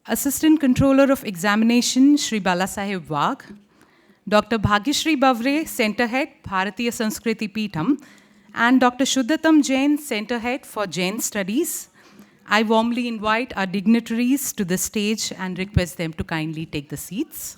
Assistant Controller of Examination, Shri Balasaheb Wagh, Dr. Bhagyashri Bavre, Center Head, Bharatiya Sanskriti Peetham, and Dr. Shuddhatam Jain, Center Head for Jain Studies. I warmly invite our dignitaries to the stage and request them to kindly take the seats.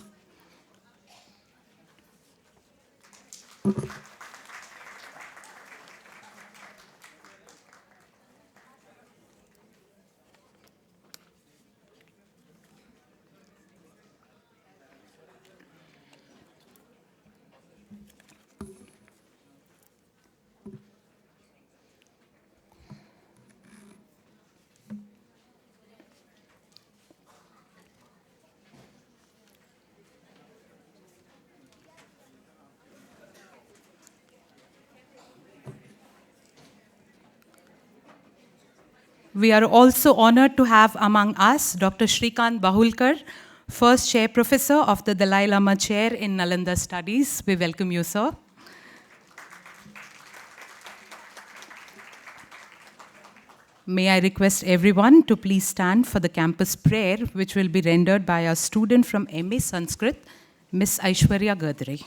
We are also honored to have among us Dr. Shrikant Bahulkar, first Chair Professor of the Dalai Lama Chair in Nalanda Studies. We welcome you, sir. May I request everyone to please stand for the campus prayer, which will be rendered by our student from MA Sanskrit, Miss Aishwarya Gadre.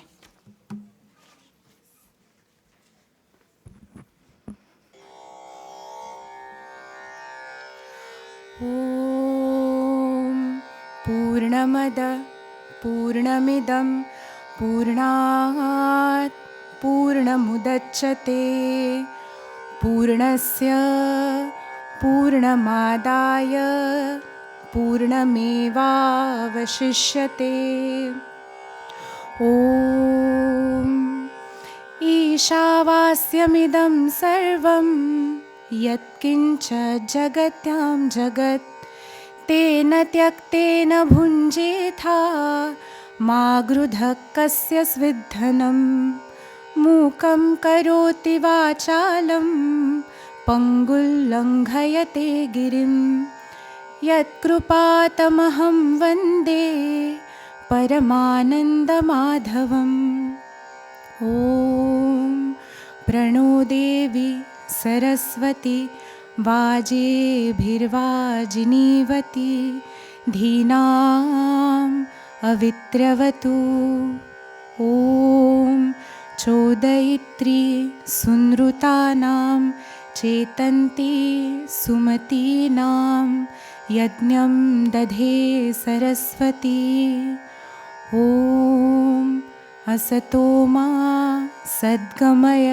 ॐ पूर्णमद पूर्णमिदं पूर्णात् पूर्णमुदच्यते पूर्णस्य पूर्णमादाय पूर्णमेवावशिष्यते ॐ ईशावास्यमिदं सर्वं यत्किञ्च जगत्यां जगत् तेन त्यक्तेन भुञ्जेथा मा गृधः कस्य स्विद्धनं मूकं करोति वाचालं पङ्गुल्लङ्घयते गिरिं यत्कृपातमहं वन्दे परमानन्दमाधवम् ॐ प्रणो देवी सरस्वती वाजेभिर्वाजिनीवती धीनाम् अवित्रवतु ॐ चोदयित्री सुनृतानां चेतन्ती सुमतीनां यज्ञं दधे सरस्वती ॐ असतो मा सद्गमय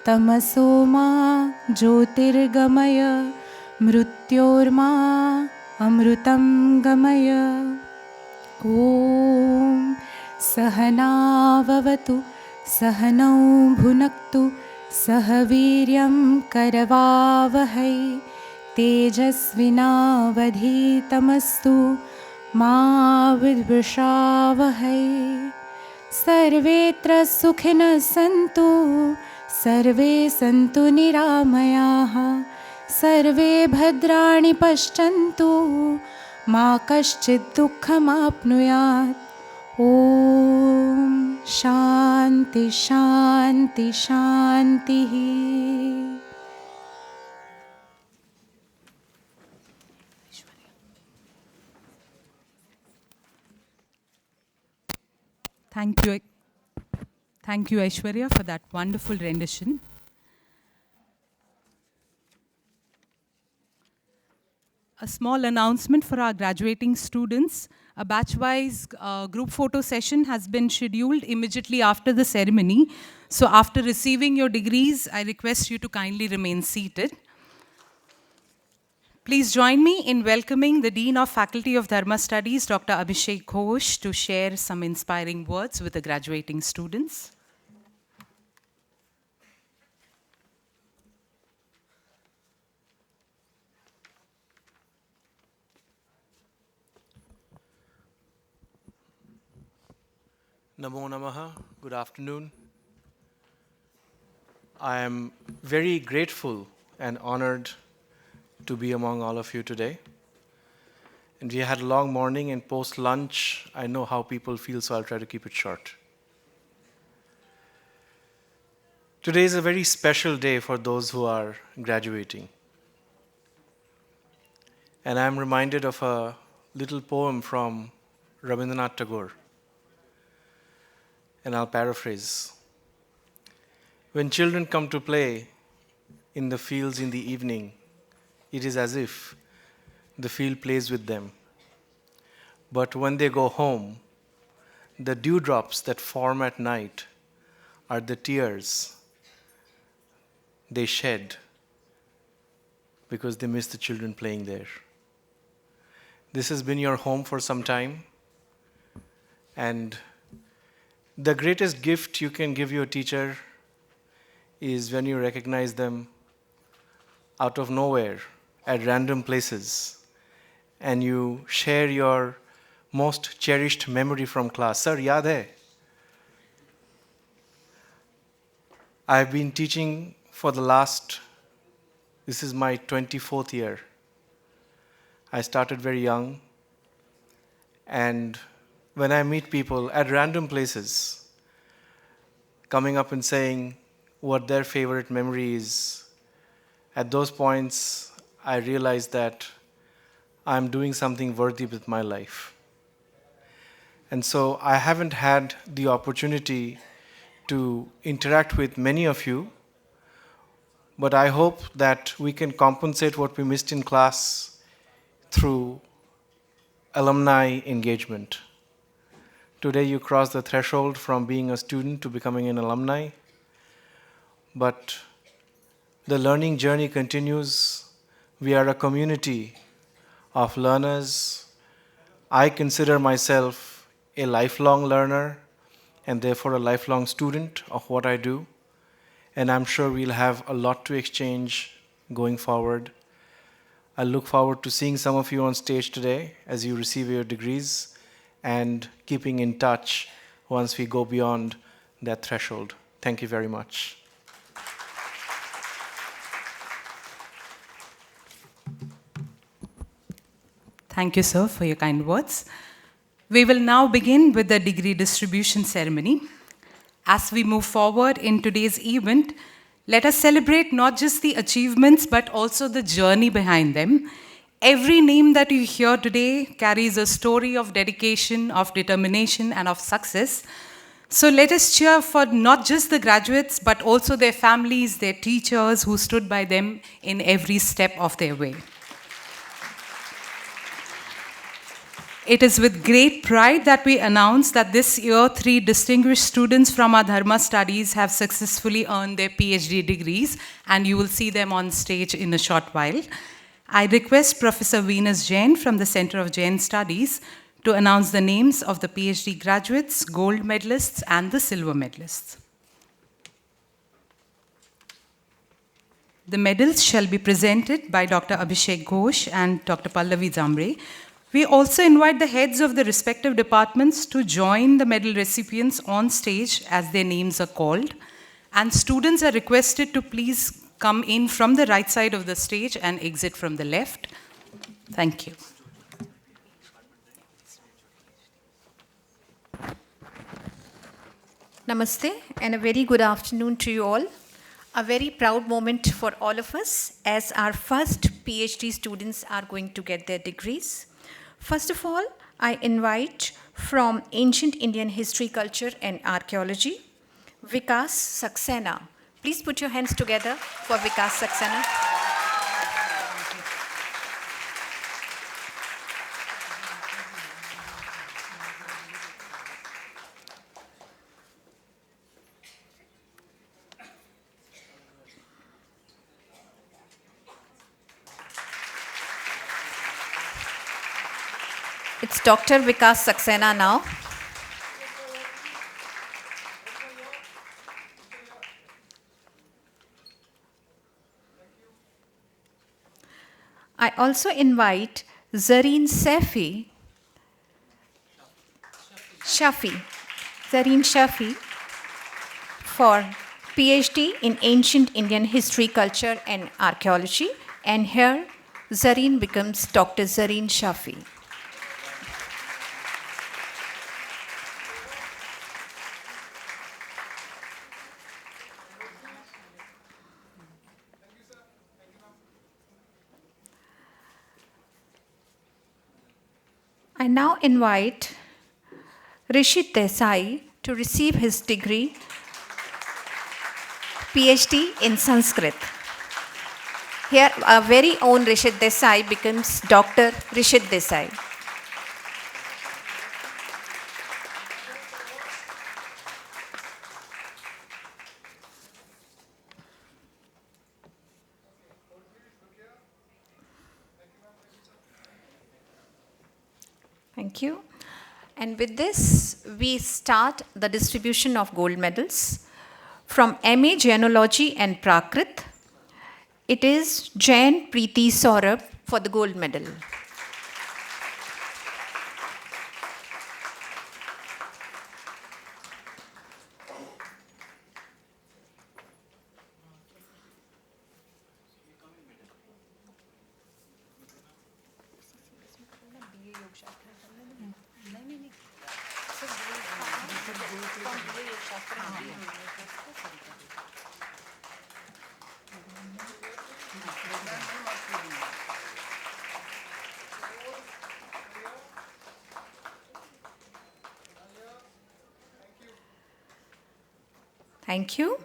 तमसो मा ज्योतिर्गमय मृत्योर्मा अमृतं गमय ॐ सहनाववतु सहनौ भुनक्तु सह वीर्यं करवावहै तेजस्विनावधीतमस्तु मा विद्विषावहै सर्वेत्र सुखिनः सन्तु सर्वे सन्तु निरामयाः सर्वे भद्राणि पश्यन्तु मा कश्चित् दुःखमाप्नुयात् ॐ शान्ति शान्ति शान्तिः Thank you, Aishwarya, for that wonderful rendition. A small announcement for our graduating students. A batch-wise group photo session has been scheduled immediately after the ceremony. So after receiving your degrees, I request you to kindly remain seated. Please join me in welcoming the Dean of Faculty of Dharma Studies, Dr. Abhishek Ghosh, to share some inspiring words with the graduating students. Namo Namaha, good afternoon. I am very grateful and honored to be among all of you today. And we had a long morning, and post-lunch, I know how people feel, so I'll try to keep it short. Today is a very special day for those who are graduating. And I'm reminded of a little poem from Rabindranath Tagore, and I'll paraphrase. When children come to play in the fields in the evening, it is as if the field plays with them. But when they go home, the dewdrops that form at night are the tears they shed because they miss the children playing there. This has been your home for some time, and the greatest gift you can give your teacher is when you recognize them out of nowhere at random places and you share your most cherished memory from class. Sir, yaad hai? I've been teaching for this is my 24th year. I started very young, and when I meet people at random places, coming up and saying what their favorite memory is, at those points, I realize that I'm doing something worthy with my life. And so I haven't had the opportunity to interact with many of you, but I hope that we can compensate what we missed in class through alumni engagement. Today you cross the threshold from being a student to becoming an alumni, but the learning journey continues. We are a community of learners. I consider myself a lifelong learner and therefore a lifelong student of what I do. And I'm sure we'll have a lot to exchange going forward. I look forward to seeing some of you on stage today as you receive your degrees and keeping in touch once we go beyond that threshold. Thank you very much. Thank you, sir, for your kind words. We will now begin with the degree distribution ceremony. As we move forward in today's event, let us celebrate not just the achievements, but also the journey behind them. Every name that you hear today carries a story of dedication, of determination, and of success. So let us cheer for not just the graduates, but also their families, their teachers who stood by them in every step of their way. It is with great pride that we announce that this year, 3 distinguished students from our Dharma studies have successfully earned their PhD degrees, and you will see them on stage in a short while. I request Professor Venus Jain from the Center of Jain Studies to announce the names of the PhD graduates, gold medalists, and the silver medalists. The medals shall be presented by Dr. Abhishek Ghosh and Dr. Pallavi Zambre. We also invite the heads of the respective departments to join the medal recipients on stage as their names are called. And students are requested to please come in from the right side of the stage and exit from the left. Thank you. Namaste and a very good afternoon to you all. A very proud moment for all of us as our first PhD students are going to get their degrees. First of all, I invite from Ancient Indian History, Culture and Archaeology, Vikas Saxena. Please put your hands together for Vikas Saxena. It's Dr. Vikas Saxena now. I also invite Zareen Shafi for PhD in Ancient Indian History, Culture and Archaeology. And here, Zareen becomes Dr. Zareen Shafi. I now invite Rishit Desai to receive his degree, PhD in Sanskrit. Here, our very own Rishit Desai becomes Dr. Rishit Desai. Thank you. And with this, we start the distribution of gold medals. From MA Genealogy and Prakrit, it is Jain Preeti Saurabh for the gold medal. Thank you.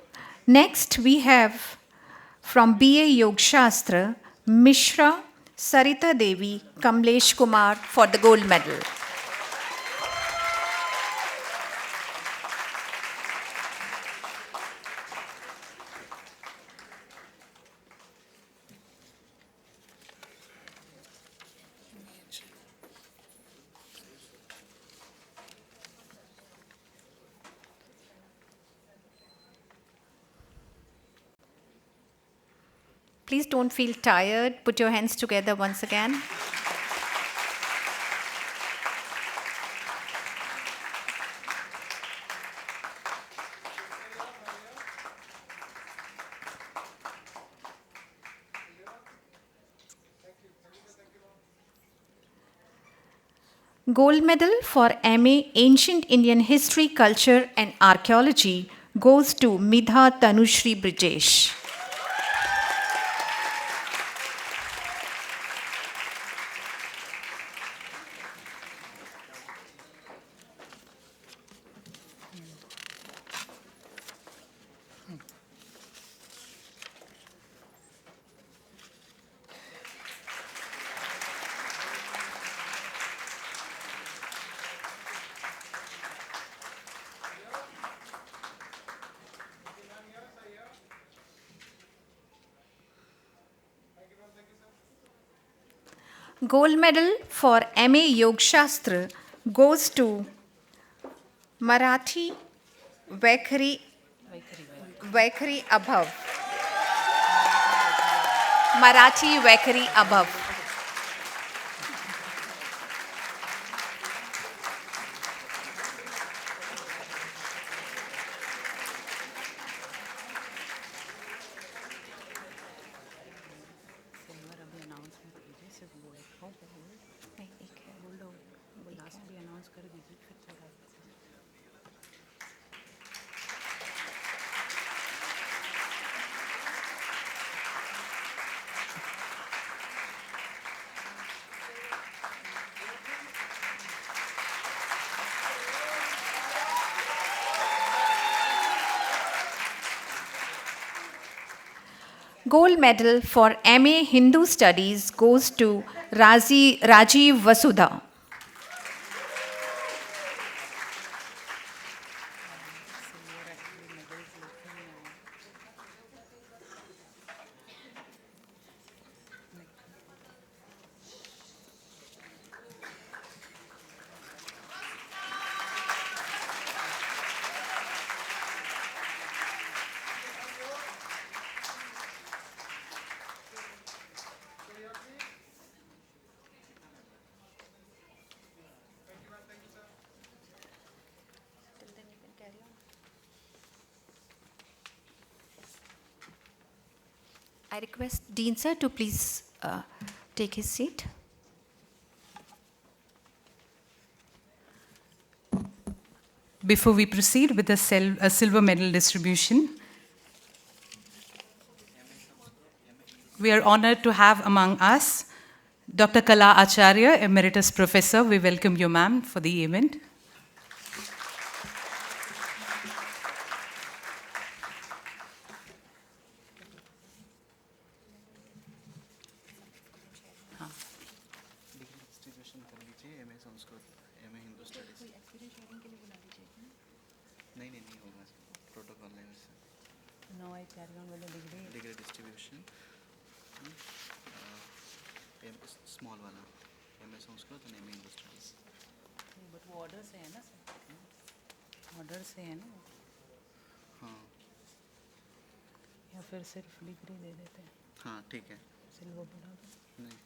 Next, we have from BA Yoga Shastra, Mishra Sarita Devi Kamlesh Kumar for the gold medal. Please don't feel tired. Put your hands together once again. Gold medal for MA Ancient Indian History, Culture and Archaeology goes to Midha Tanushri Brijesh. Gold medal for MA Yoga Shastra goes to Marathi Vaikhari Abhav. Marathi Vaikhari Abhav. Gold medal for MA Hindu Studies goes to Rajiv Vasudha. I request Dean sir to please take his seat. Before we proceed with the silver medal distribution, we are honored to have among us Dr. Kala Acharya, Emeritus Professor, we welcome you, ma'am, for the event. Distribution कर लीजिए M A Sanskrit M A Hindu studies नहीं होगा protocol है वैसे degree distribution small वाला M A Sanskrit और M A Hindu studies but वो order से है ना सर, ऑर्डर से है ना, हाँ या फिर सिर्फ डिग्री दे देते हैं, हाँ ठीक है सिल्वर बढ़ा दो. नहीं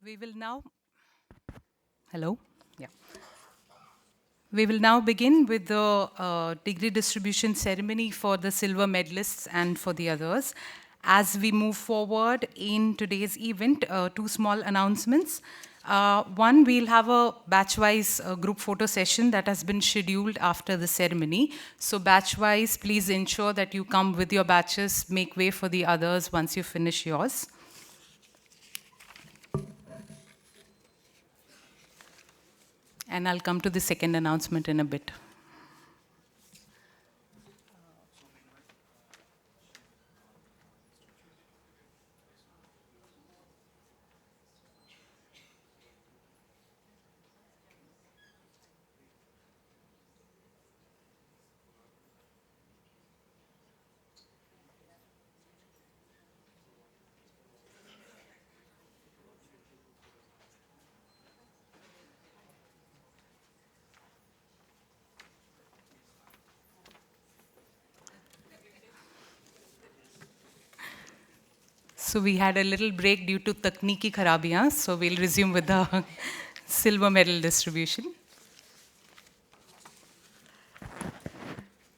We will now, hello? Yeah. We will now begin with the degree distribution ceremony for the silver medalists and for the others. As we move forward in today's event, two small announcements. One, we'll have a batch-wise group photo session that has been scheduled after the ceremony. So batch-wise, please ensure that you come with your batches, make way for the others once you finish yours. And I'll come to the second announcement in a bit. So we had a little break due to takniki kharabiyan, so we'll resume with the silver medal distribution.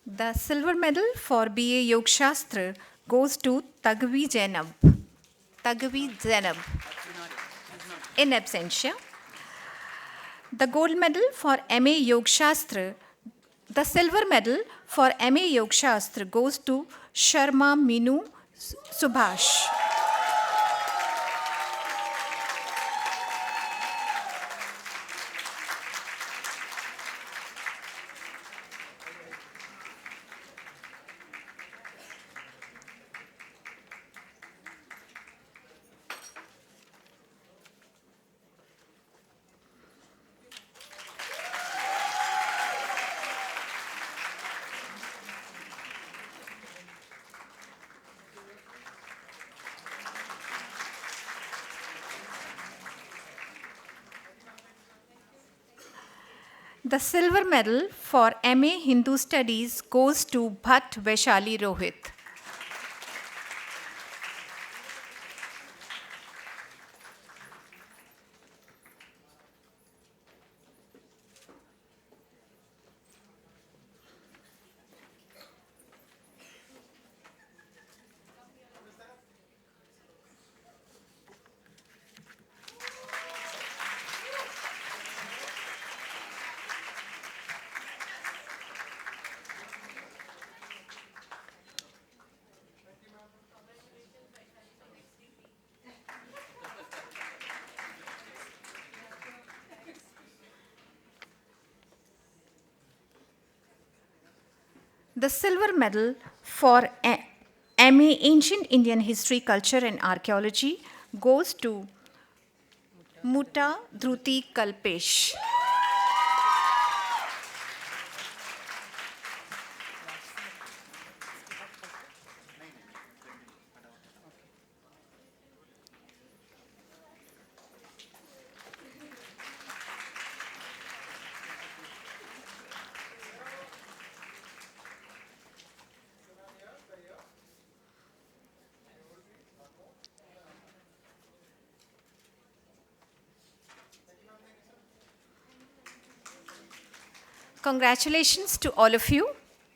The silver medal for BA Yoga Shastra goes to Tagvi Zainab. Tagvi Zainab. In absentia. The gold medal for MA Yoga Shastra, the silver medal for MA Yoga Shastra goes to Sharma Minu Subhash. The silver medal for MA Hindu Studies goes to Bhatt Vaishali Rohit. The silver medal for MA Ancient Indian History, Culture and Archaeology goes to Mutta Dhruti Kalpesh. Congratulations to all of you.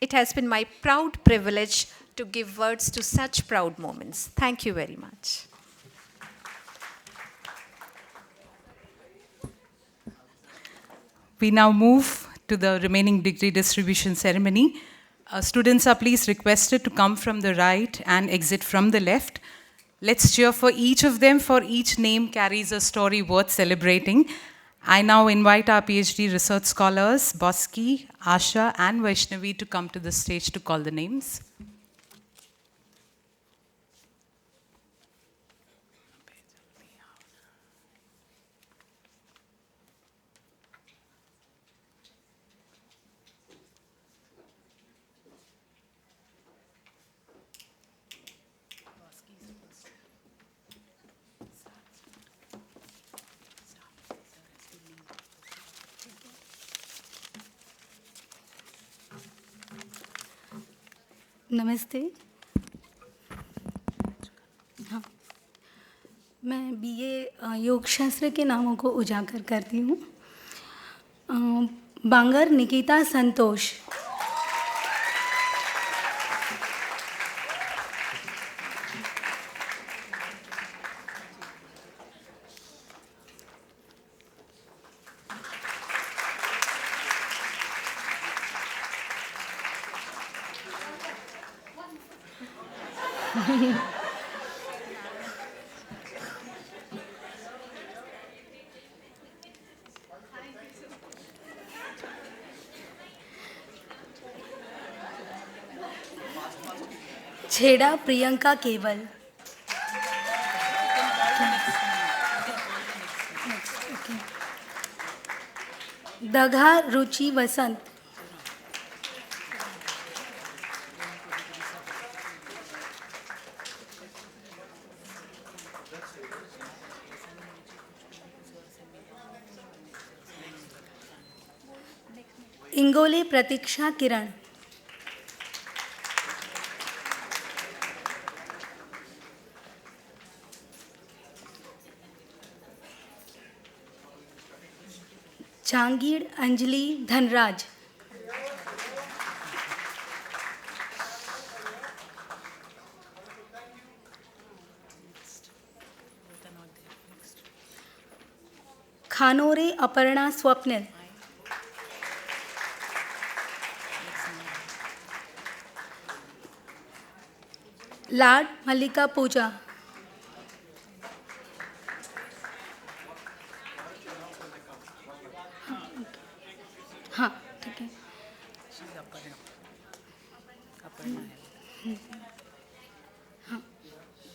It has been my proud privilege to give words to such proud moments. Thank you very much. We now move to the remaining degree distribution ceremony. Students are please requested to come from the right and exit from the left. Let's cheer for each of them, for each name carries a story worth celebrating. I now invite our PhD research scholars, Boski, Asha, and Vaishnavi to come to the stage to call the names. नमस्ते। हाँ, मैं BA योग शास्त्र के नामों को उजागर करती हूँ। बांगर निकिता संतोष, छेड़ा प्रियंका केवल, दघा रुचि वसंत, इंगोले प्रतीक्षा किरण, जहांगीर अंजलि धनराज, खानोरे अपर्णा स्वप्निल, लाड मल्लिका पूजा, हाँ ठीक है, हाँ,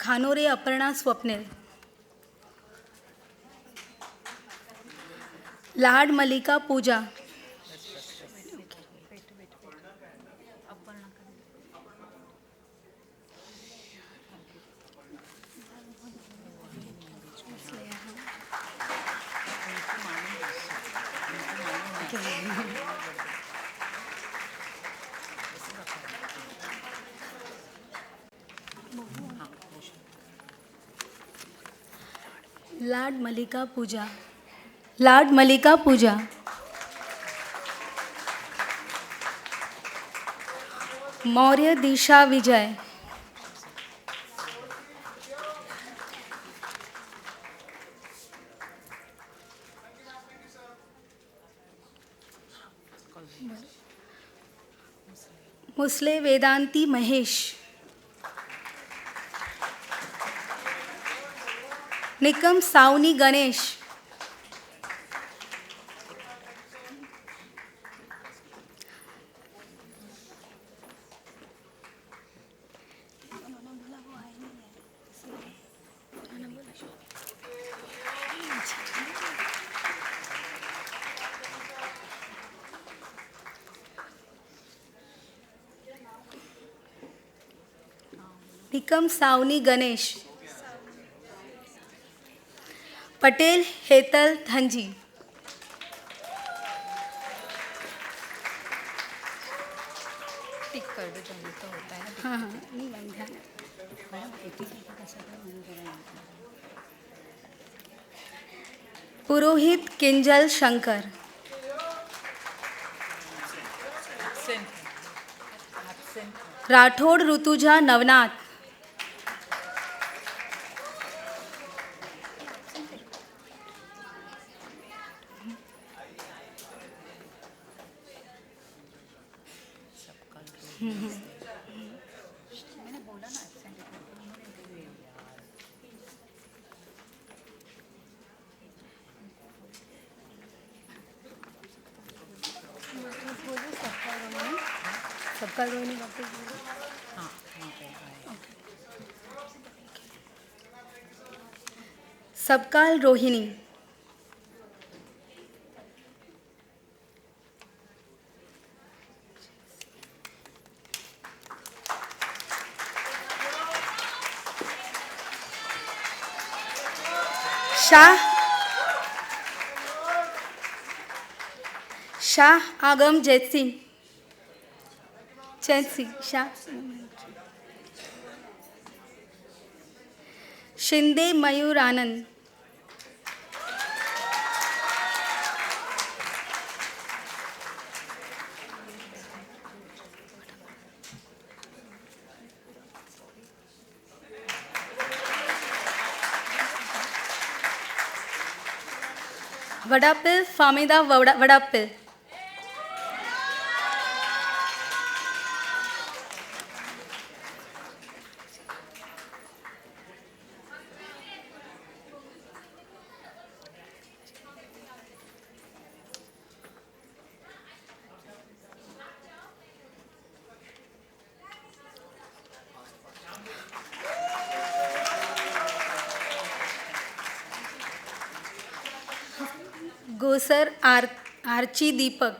खानोरे अपर्णा स्वप्निल, लाड मल्लिका पूजा, लाड मल्लिका पूजा, लाड मल्लिका पूजा, मौर्य दिशा विजय, मुसले वेदांती महेश, निकम सावनी गणेश, निकम सावनी गणेश, पटेल हेतल धनजी, टिक कर दो जल्दी तो होता है। हाँ हाँ नहीं मैम ध्यान, पुरोहित किंजल शंकर, राठौड़ ऋतुजा नवनाथ। सबकाल रोहिणी वापस बोलो। सबकाल रोहिणी। शाह आगम जैत सिंह। जैत सिंह शाह। शिंदे मयूर आनंद। वडापिल फामिदा वडापिल। गोसर आर्ची दीपक।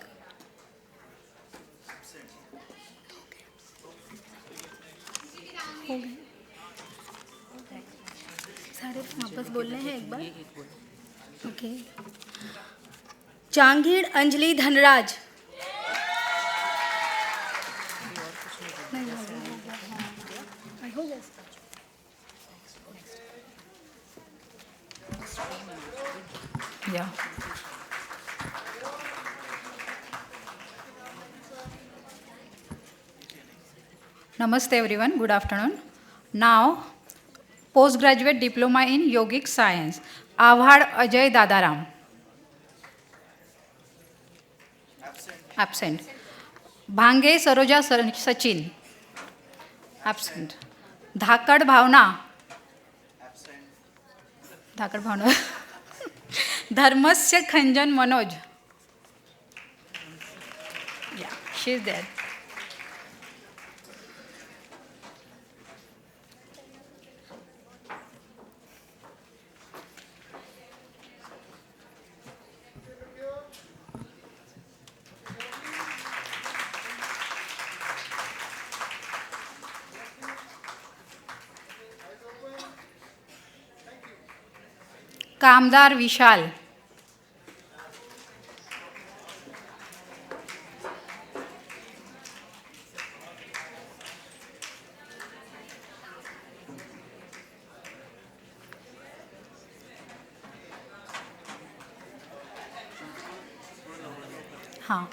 सारे वापस बोलने हैं एक बार। Okay. Jangid Anjali Dhanraj. Yeah. Namaste everyone, good afternoon. Now, postgraduate diploma in yogic science, Avhad Ajay Dadaram. Absent. Bhange Saroja Sachin. Absent. Dhakad Bhavna. Dhakad Bhavna. Dharmasya Khanjan Manoj. Yeah, she's there. Kamdar Vishal. हाँ,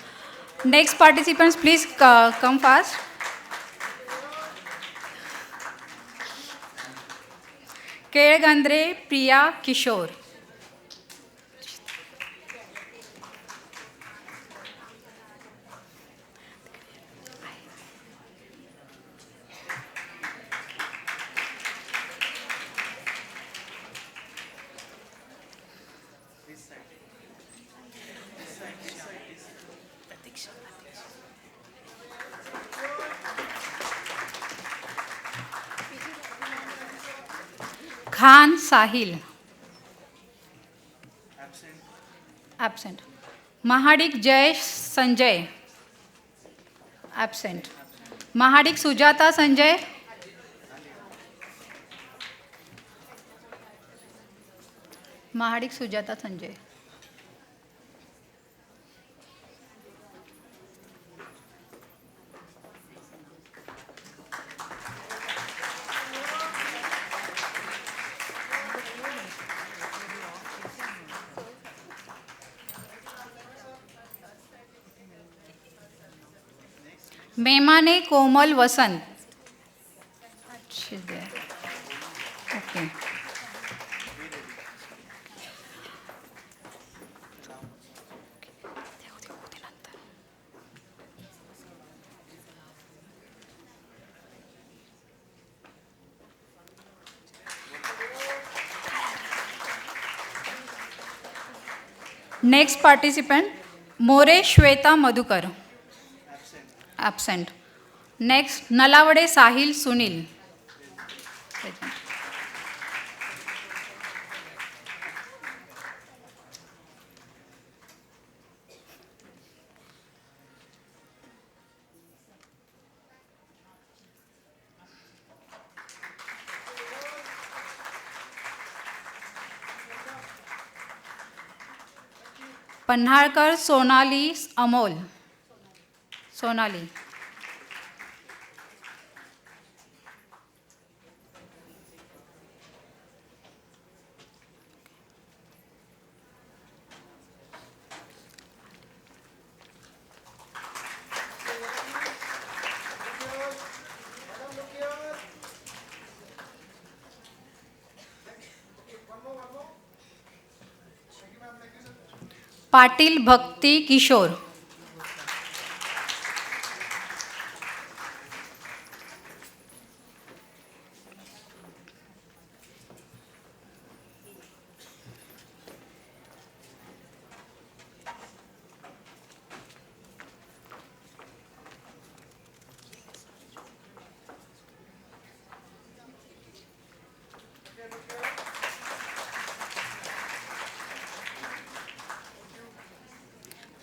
next participants please come fast. Kelgandre Priya Kishore. Khan Sahil. Absent. Mahadik Jay Sanjay. Absent. Mahadik Sujata Sanjay. Mahadik Sujata Sanjay. मेमाने Komal Vasant. She's there. Okay. Next participant, More Shweta Madhukar. Absent. Next, Nalavade Sahil Sunil. Present. Panhalkar Sonali Amol. Sonali. Patil Bhakti Kishore.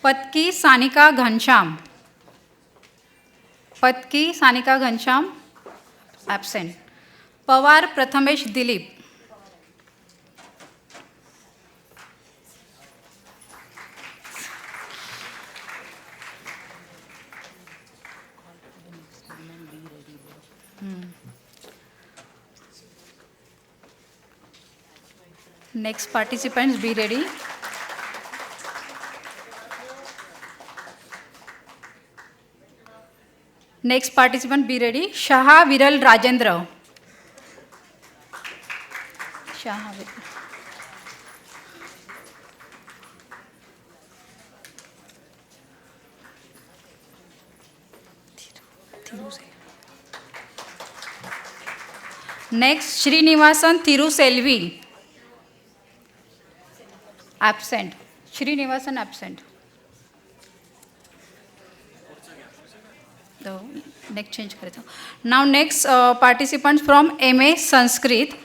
Patki Sanika Ghanshyam. Patki Sanika Ghanshyam. Absent. Pawar Prathamesh Dilip. Next participants, be ready. Next participant, be ready. Shaha Viral Rajendra. Shaha Viral. Next, Srinivasan Thiruselvi. Absent. Srinivasan absent. The next change kare tho. Now next participants from MA Sanskrit,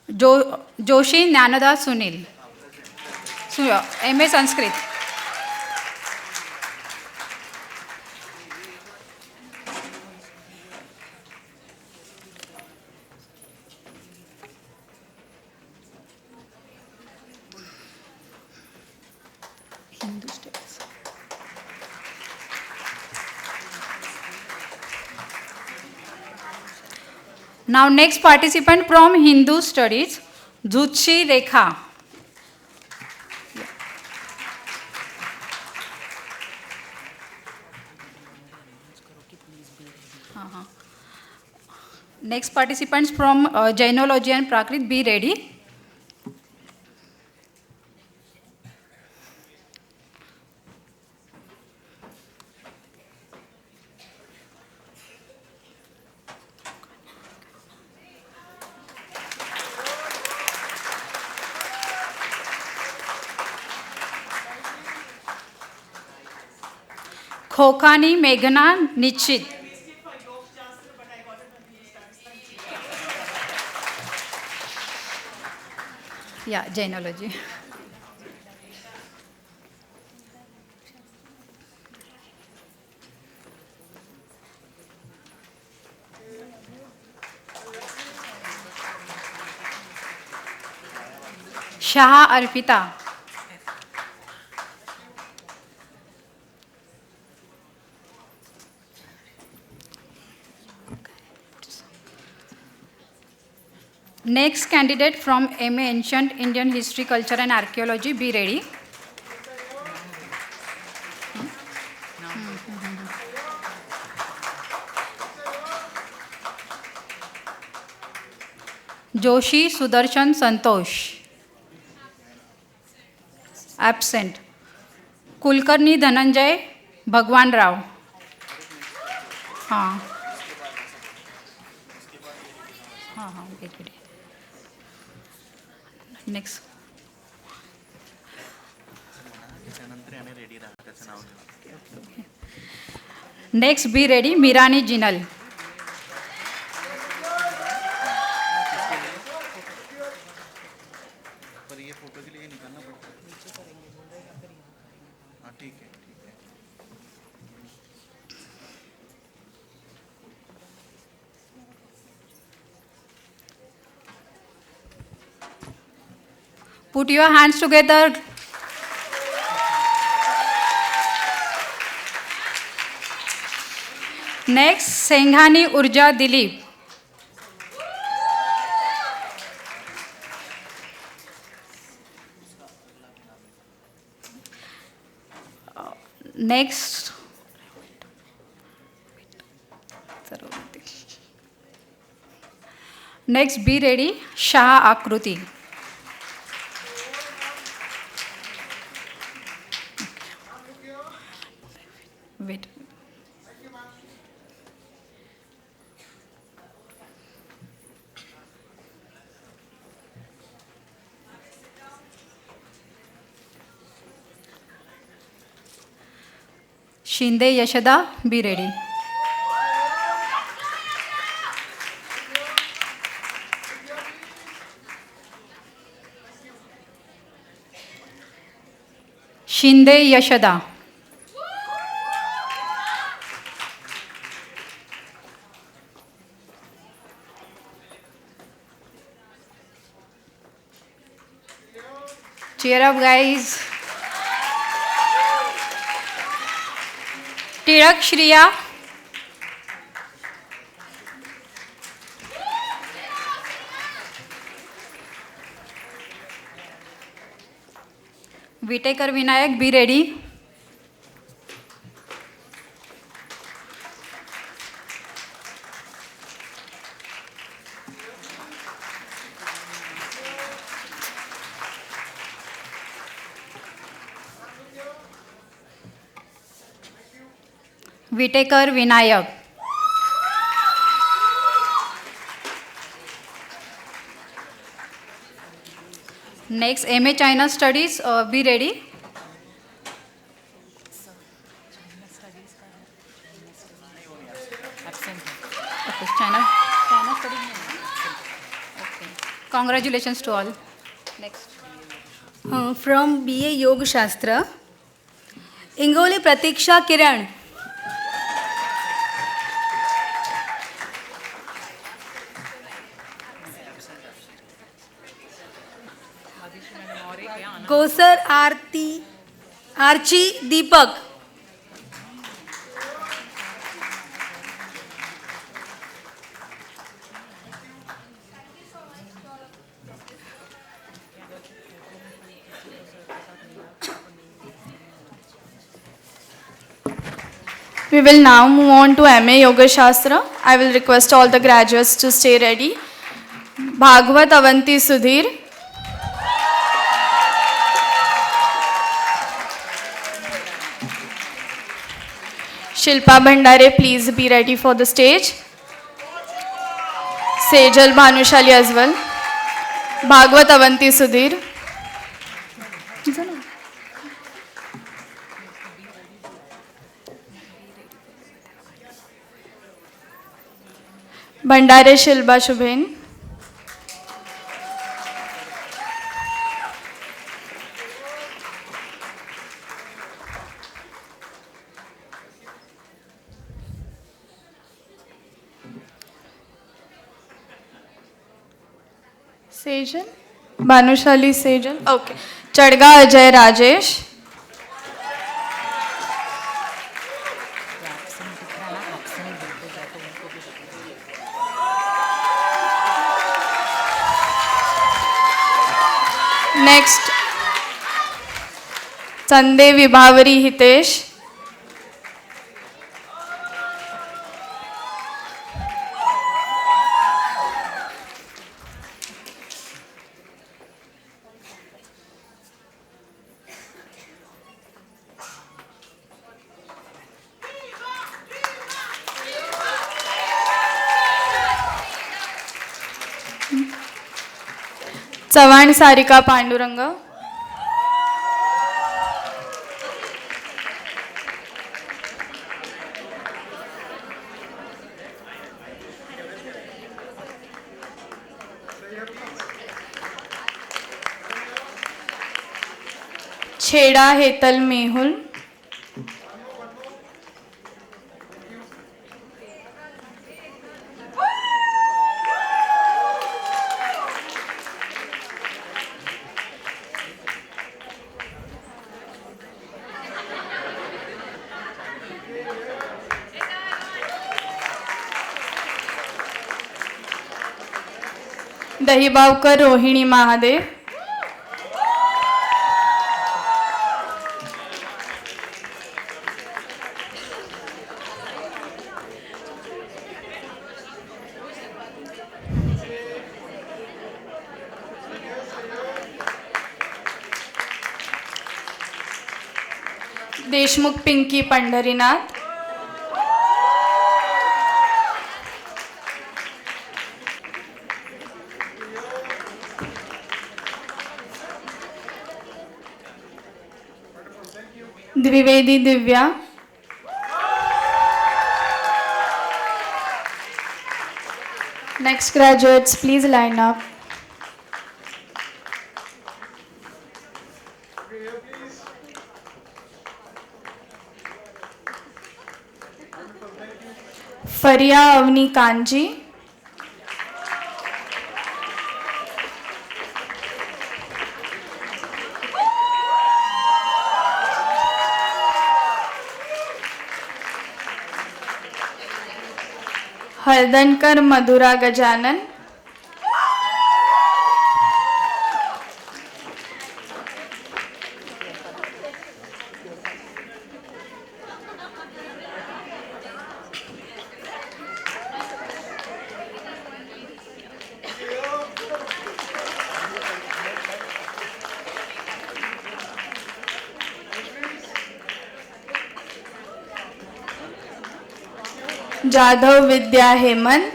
Joshi Jnanada Sunil. MA Sanskrit. Hindu studies. Now next participant from Hindu studies, Jhutshi Rekha. Next participants from Jainology and Prakrit, be ready. खोखानी मेघना निश्चित. Yeah, Jainology. Shah Arpita. Next candidate from MA Ancient Indian History, Culture and Archaeology, be ready. Joshi Sudarshan Santosh, absent. Kulkarni Dhananjay Bhagwanrao. हाँ हाँ हाँ, एक minute. Next. त्याच्यानंतर याने ready राहा, त्याचं नाव घ्या. Next be ready Mirani Jinal. पर ये फोटो के लिए निकालना पड़ता है. हाँ ठीक है, ठीक है. Put your hands together. Next, Senghani Urja Dilip. Next, next be ready, Shah Akruti. Wait. Shinde Yashada, be ready. Shinde Yashada. Cheer up, guys. Tirak Shriya. Vitekar Vinayak, be ready. Vitekar Vinayak. Next, MA China Studies, be ready. Okay, China Studies. Okay. Congratulations to all. Next. From BA Yoga Shastra, Ingoli Pratiksha Kiran. Kosar Archi Deepak. We will now move on to MA Yoga Shastra. I will request all the graduates to stay ready. Bhagwat Avanti Sudhir. Shilpa Bhandare, please be ready for the stage. Sejal Bhanushali as well. Bhagwat Avanti Sudhir. Bhandare Shilba Shubhen. Sejal. Bhanushali Sejal. Okay. Chadga Ajay Rajesh. Next, Sande Vibhavari Hitesh. Chavan Sarika Pandurang. Chheda Hetal Mehul. Dahibavkar Rohini Mahadev. Deshmukh Pinky Pandharinath. Dwivedi Divya. Next graduates, please line up. Faria Avani Kanji. Hardankar Madhura Gajanan. Jadhav Vidya Hemant.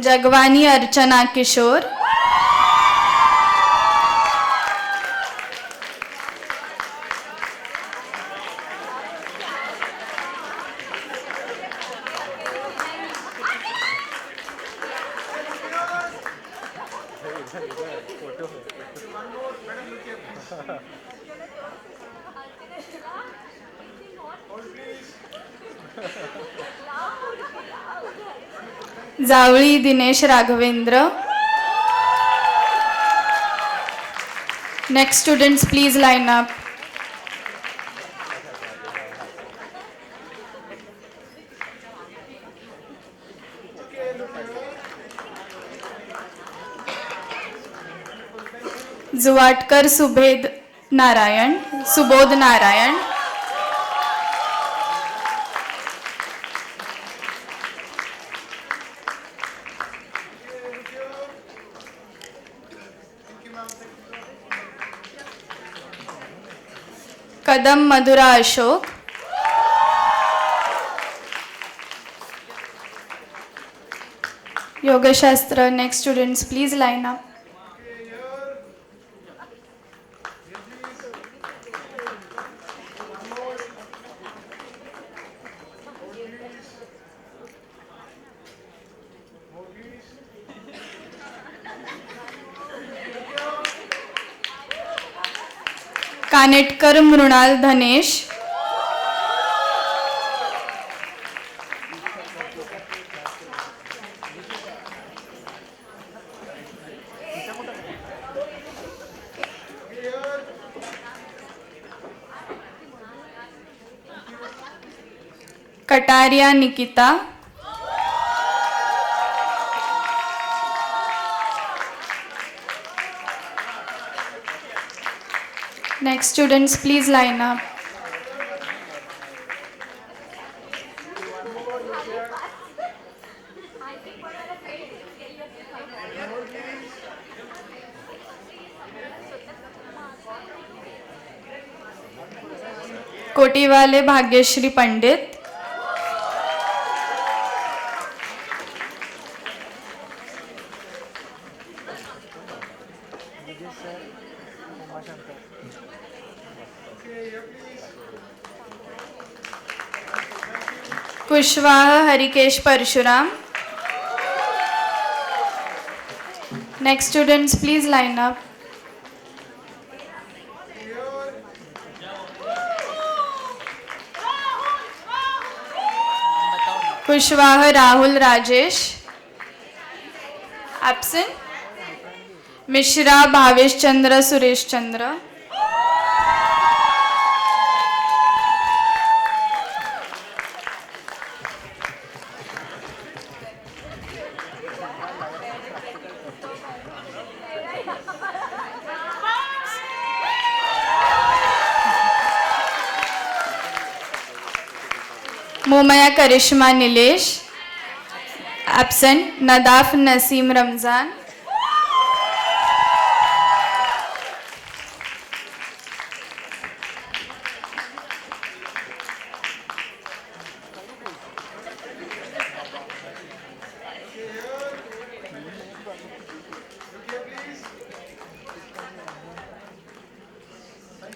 Jagwani Archana Kishore. Javali Dinesh Raghavendra. Next students, please line up. Juvatkar Subodh Narayan. Kadam Madhura Ashok. Yogashastra. Next students, please line up. Kanetkar Mrinal Dhanesh. Kataria Nikita. Next students, please line up. Kotiwale Bhagyashree Pandit, Kushwaha Harikesh Parshuram. Next students, please line up. Kushwaha Rahul Rajesh, absent. Mishra Bhavesh Chandra Suresh Chandra. Momaya Karishma Nilesh, absent. Nadaf Naseem Ramzan.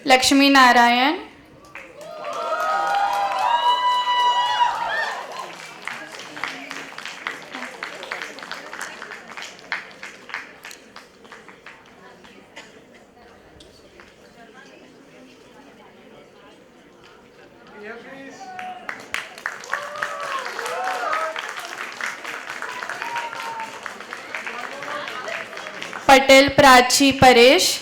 Lakshmi Narayan, Patel Prachi Paresh,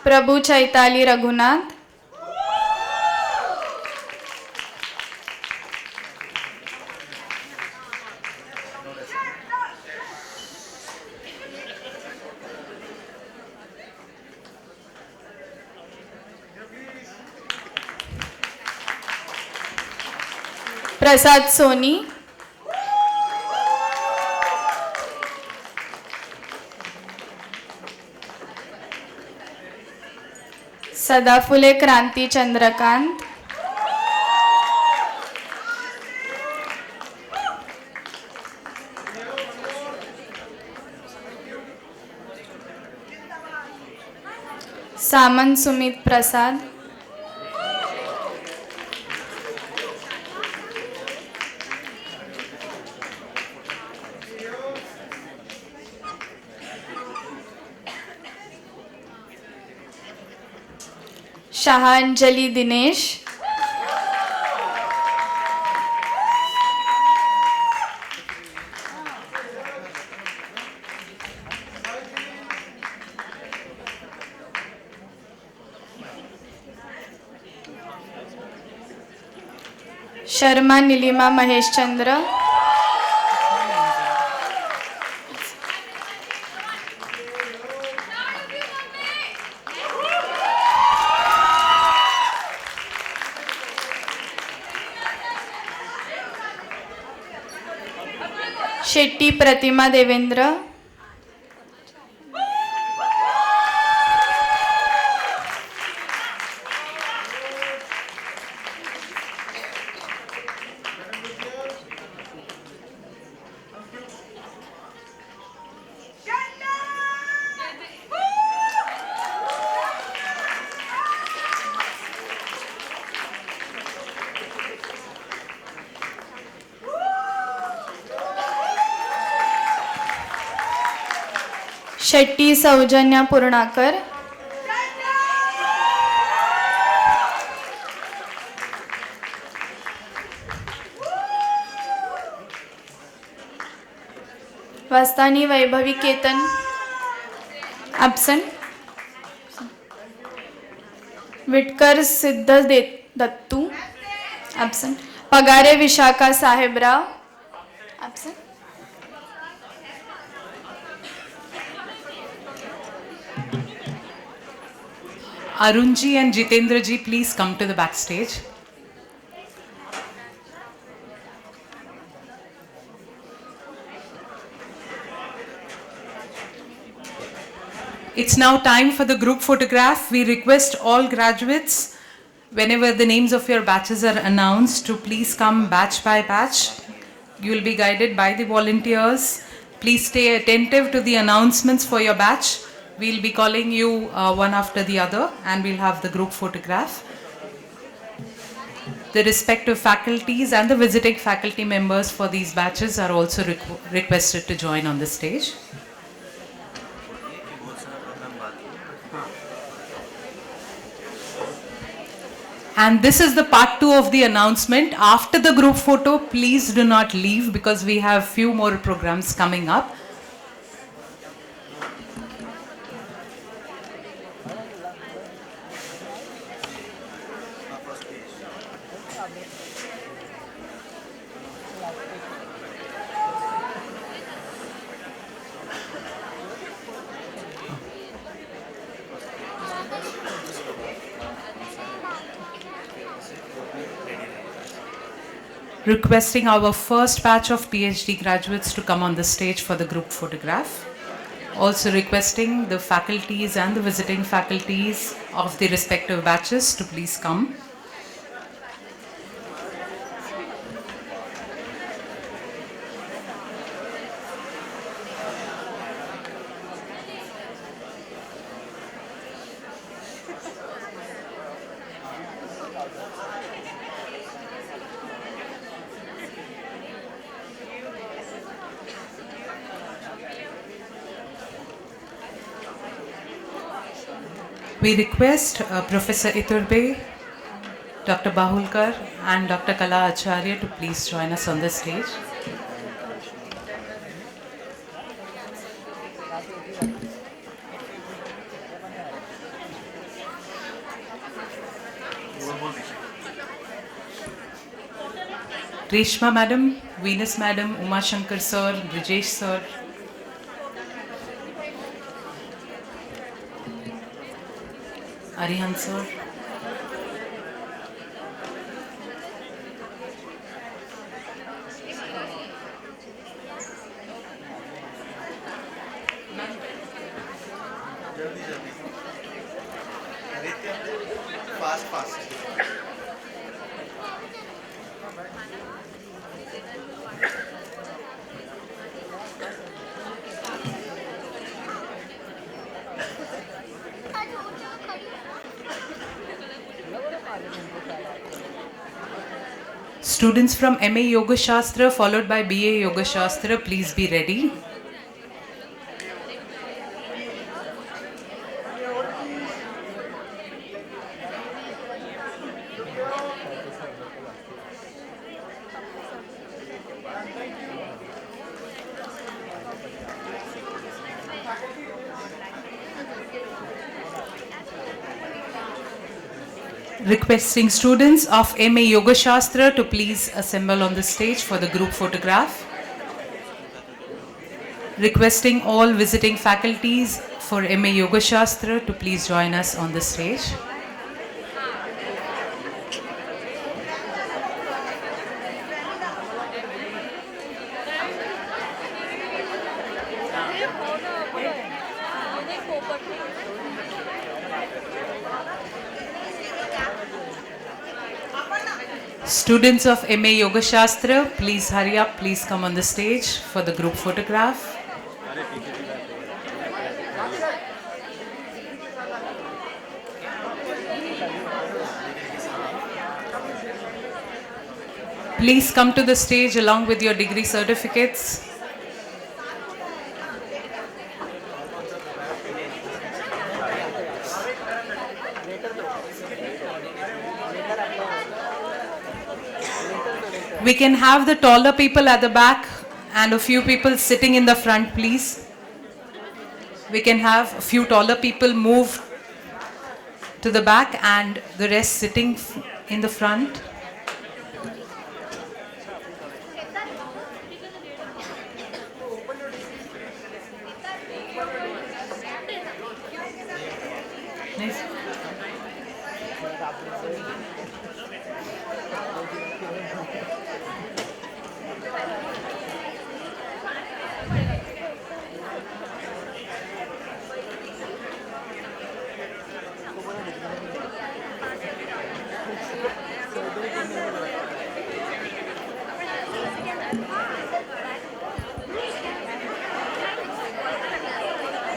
Prabhu Chaitali Raghunath, Prasad Soni, Sadaphule Kranti Chandrakant, Samant Sumit Prasad, Shahanjali Dinesh, Sharma Nilima Mahesh Chandra, Shetty Pratima Devendra, Shetty Saujanya Purnakar, Vastani Vaibhavi Ketan, absent. Vitkar Siddh Dattu, absent. Pagare Vishakha Sahebrao, absent. Arunji and Jitendraji, please come to the backstage. It's now time for the group photograph. We request all graduates, whenever the names of your batches are announced, to please come batch by batch. You will be guided by the volunteers. Please stay attentive to the announcements for your batch. We'll be calling you one after the other, and we'll have the group photograph. The respective faculties and the visiting faculty members for these batches are also requested to join on the stage. And this is the part 2 of the announcement. After the group photo, please do not leave because we have few more programs coming up. Requesting our first batch of PhD graduates to come on the stage for the group photograph. Also requesting the faculties and the visiting faculties of the respective batches to please come. We request Professor Iturbe, Dr. Bahulkar and Dr. Kala Acharya to please join us on the stage. Reshma Madam, Venus Madam, Uma Shankar Sir, Brijesh Sir, Arihan Sir, Fast. Students from MA Yoga Shastra followed by BA Yoga Shastra, please be ready. Requesting students of MA Yoga Shastra to please assemble on the stage for the group photograph. Requesting all visiting faculties for MA Yoga Shastra to please join us on the stage. Students of MA Yoga Shastra, please hurry up, please come on the stage for the group photograph. Please come to the stage along with your degree certificates. We can have the taller people at the back and a few people sitting in the front, please. We can have a few taller people move to the back and the rest sitting in the front. Nice.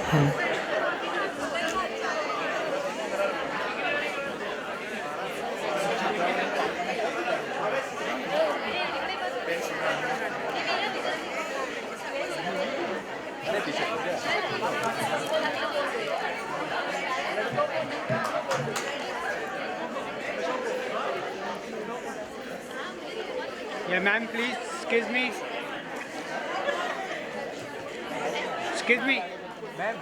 Yeah, ma'am, please, excuse me. Excuse me. Ma'am.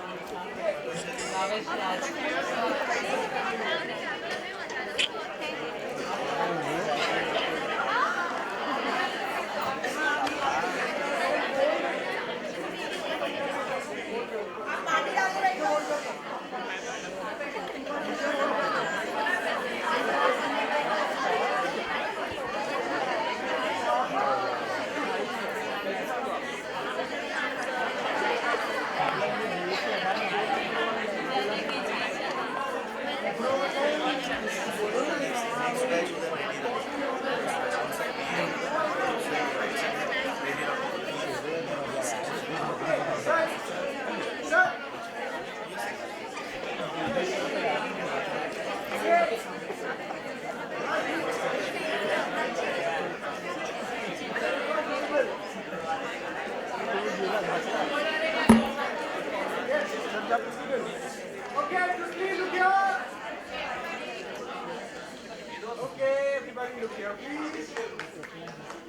Okay, everybody look here, please.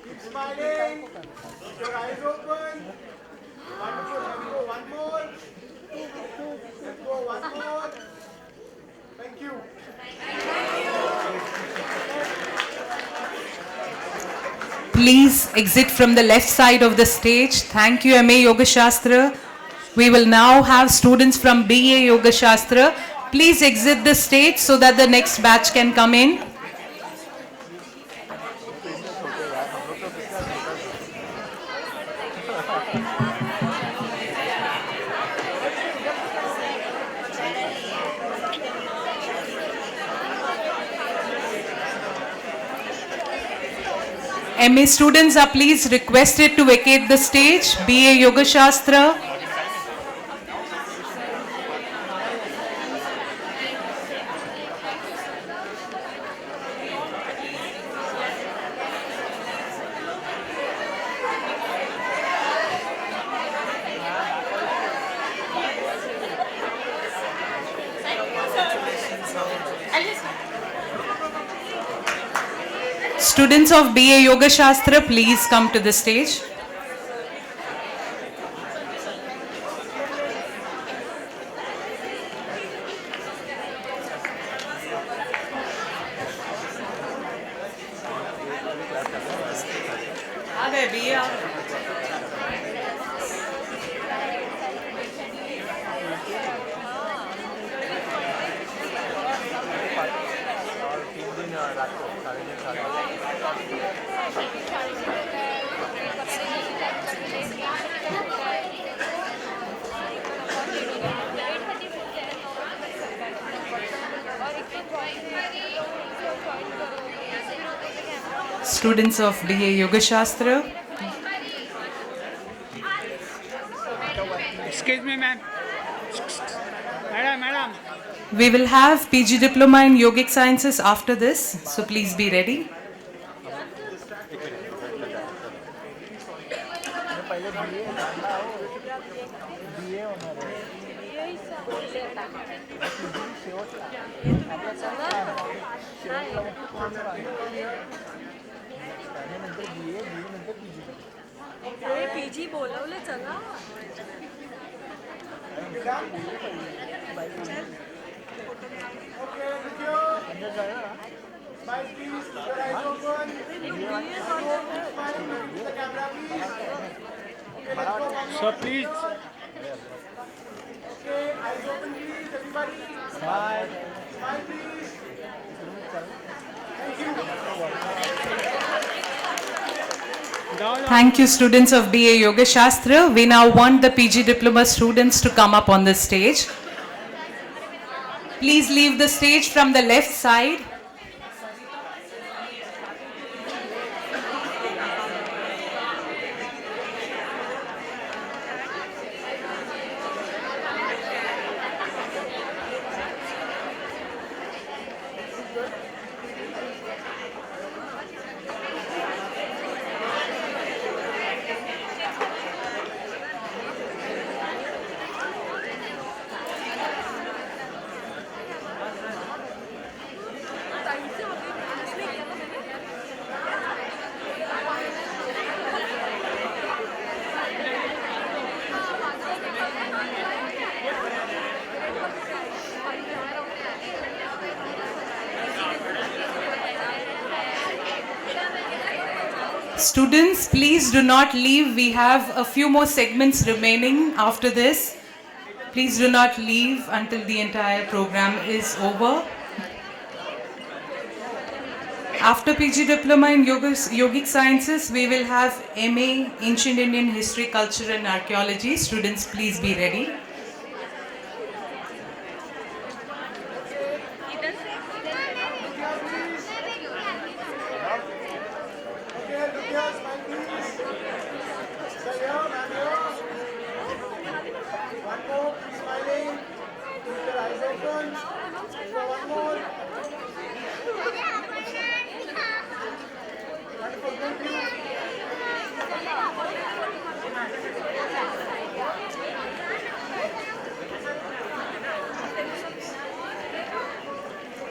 Keep smiling. Keep your eyes open. Wonderful. Let me go one more. Let's go one more. Thank you. Please exit from the left side of the stage. Thank you, MA Yoga Shastra. We will now have students from BA Yoga Shastra. Please exit the stage so that the next batch can come in. MA students are please requested to vacate the stage. BA Yoga Shastra. Students of BA Yoga Shastra, please come to the stage. आ गए BA आ गए। Students of BA Yoga Shastra. Excuse me, ma'am. Madam. We will have PG Diploma in Yogic Sciences after this, so please be ready. PG बोलवलं चला Smile, please. Keep your eyes open. Smiling to the camera, please. Okay, let's go. One more. So please. Okay, eyes open, please. Everybody. Smile. Smile, please. Thank you. Thank you, students of BA Yoga Shastra. We now want the PG Diploma students to come up on the stage. Please leave the stage from the left side. Students, please do not leave. We have a few more segments remaining after this. Please do not leave until the entire program is over. After PG Diploma in Yogic Sciences, we will have MA Ancient Indian History, Culture and Archaeology. Students, please be ready.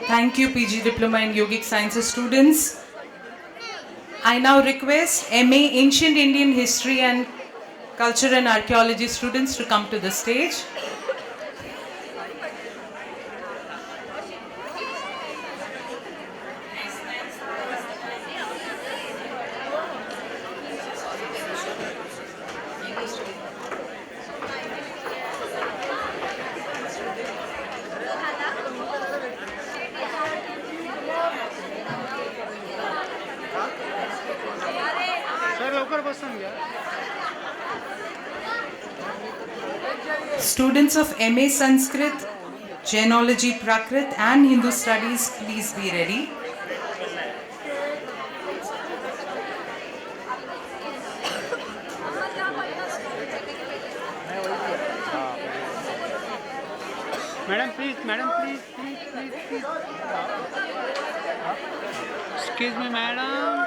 Thank you, PG Diploma in Yogic Sciences students. I now request MA Ancient Indian History and Culture and Archaeology students to come to the stage. Students of MA Sanskrit, Jainology Prakrit and Hindu Studies, please be ready. Madam, please, please. Excuse me, madam.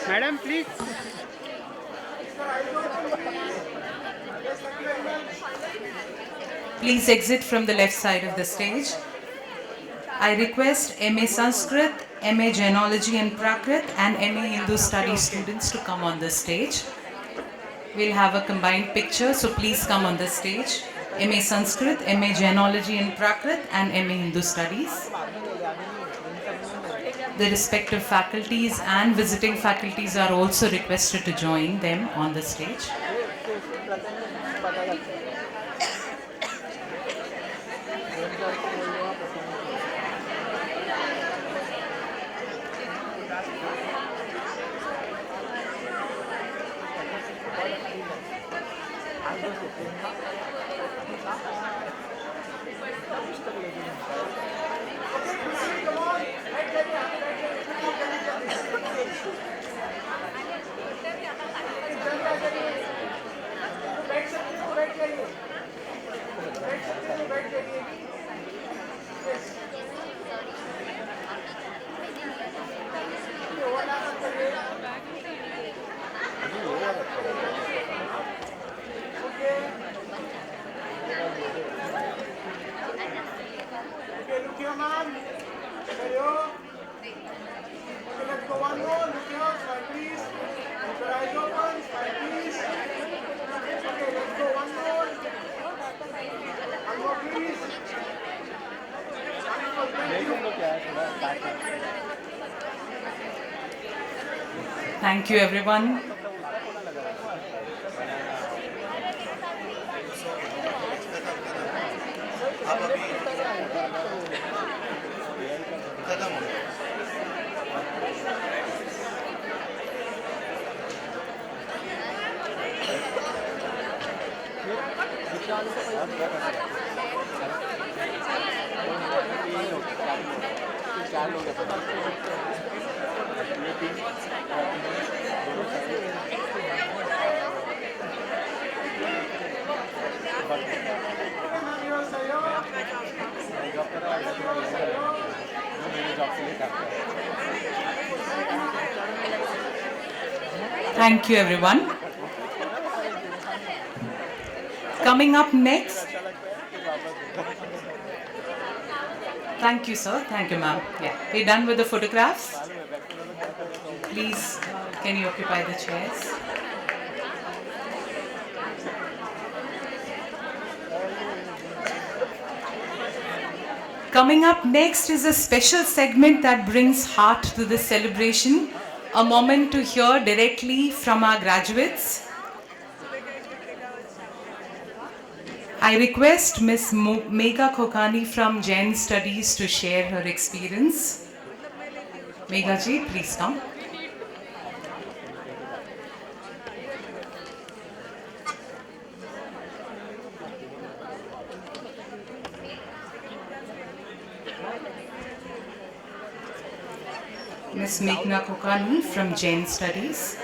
Madam, please. Please exit from the left side of the stage. I request MA Sanskrit, MA Jainology and Prakrit and MA Hindu Studies students to come on the stage. We'll have a combined picture, so please come on the stage. MA Sanskrit, MA Jainology and Prakrit and MA Hindu Studies. The respective faculties and visiting faculties are also requested to join them on the stage. Thank you, everyone. Thank you, everyone. Coming up next. Thank you, sir. Thank you, ma'am. Yeah, we're done with the photographs. Please, can you occupy the chairs? Coming up next is a special segment that brings heart to this celebration, a moment to hear directly from our graduates. I request Ms. Megha Khokani from Jain Studies to share her experience. Megha ji, please come. Ms. Meghna Khokani from Jain Studies.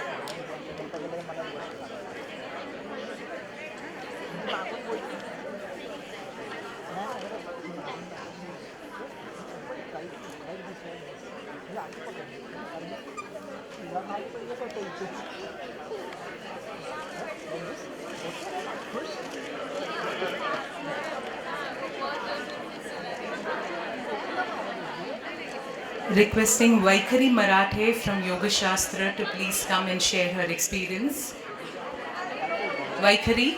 Requesting Vaikari Marathe from Yoga Shastra to please come and share her experience. Vaikari.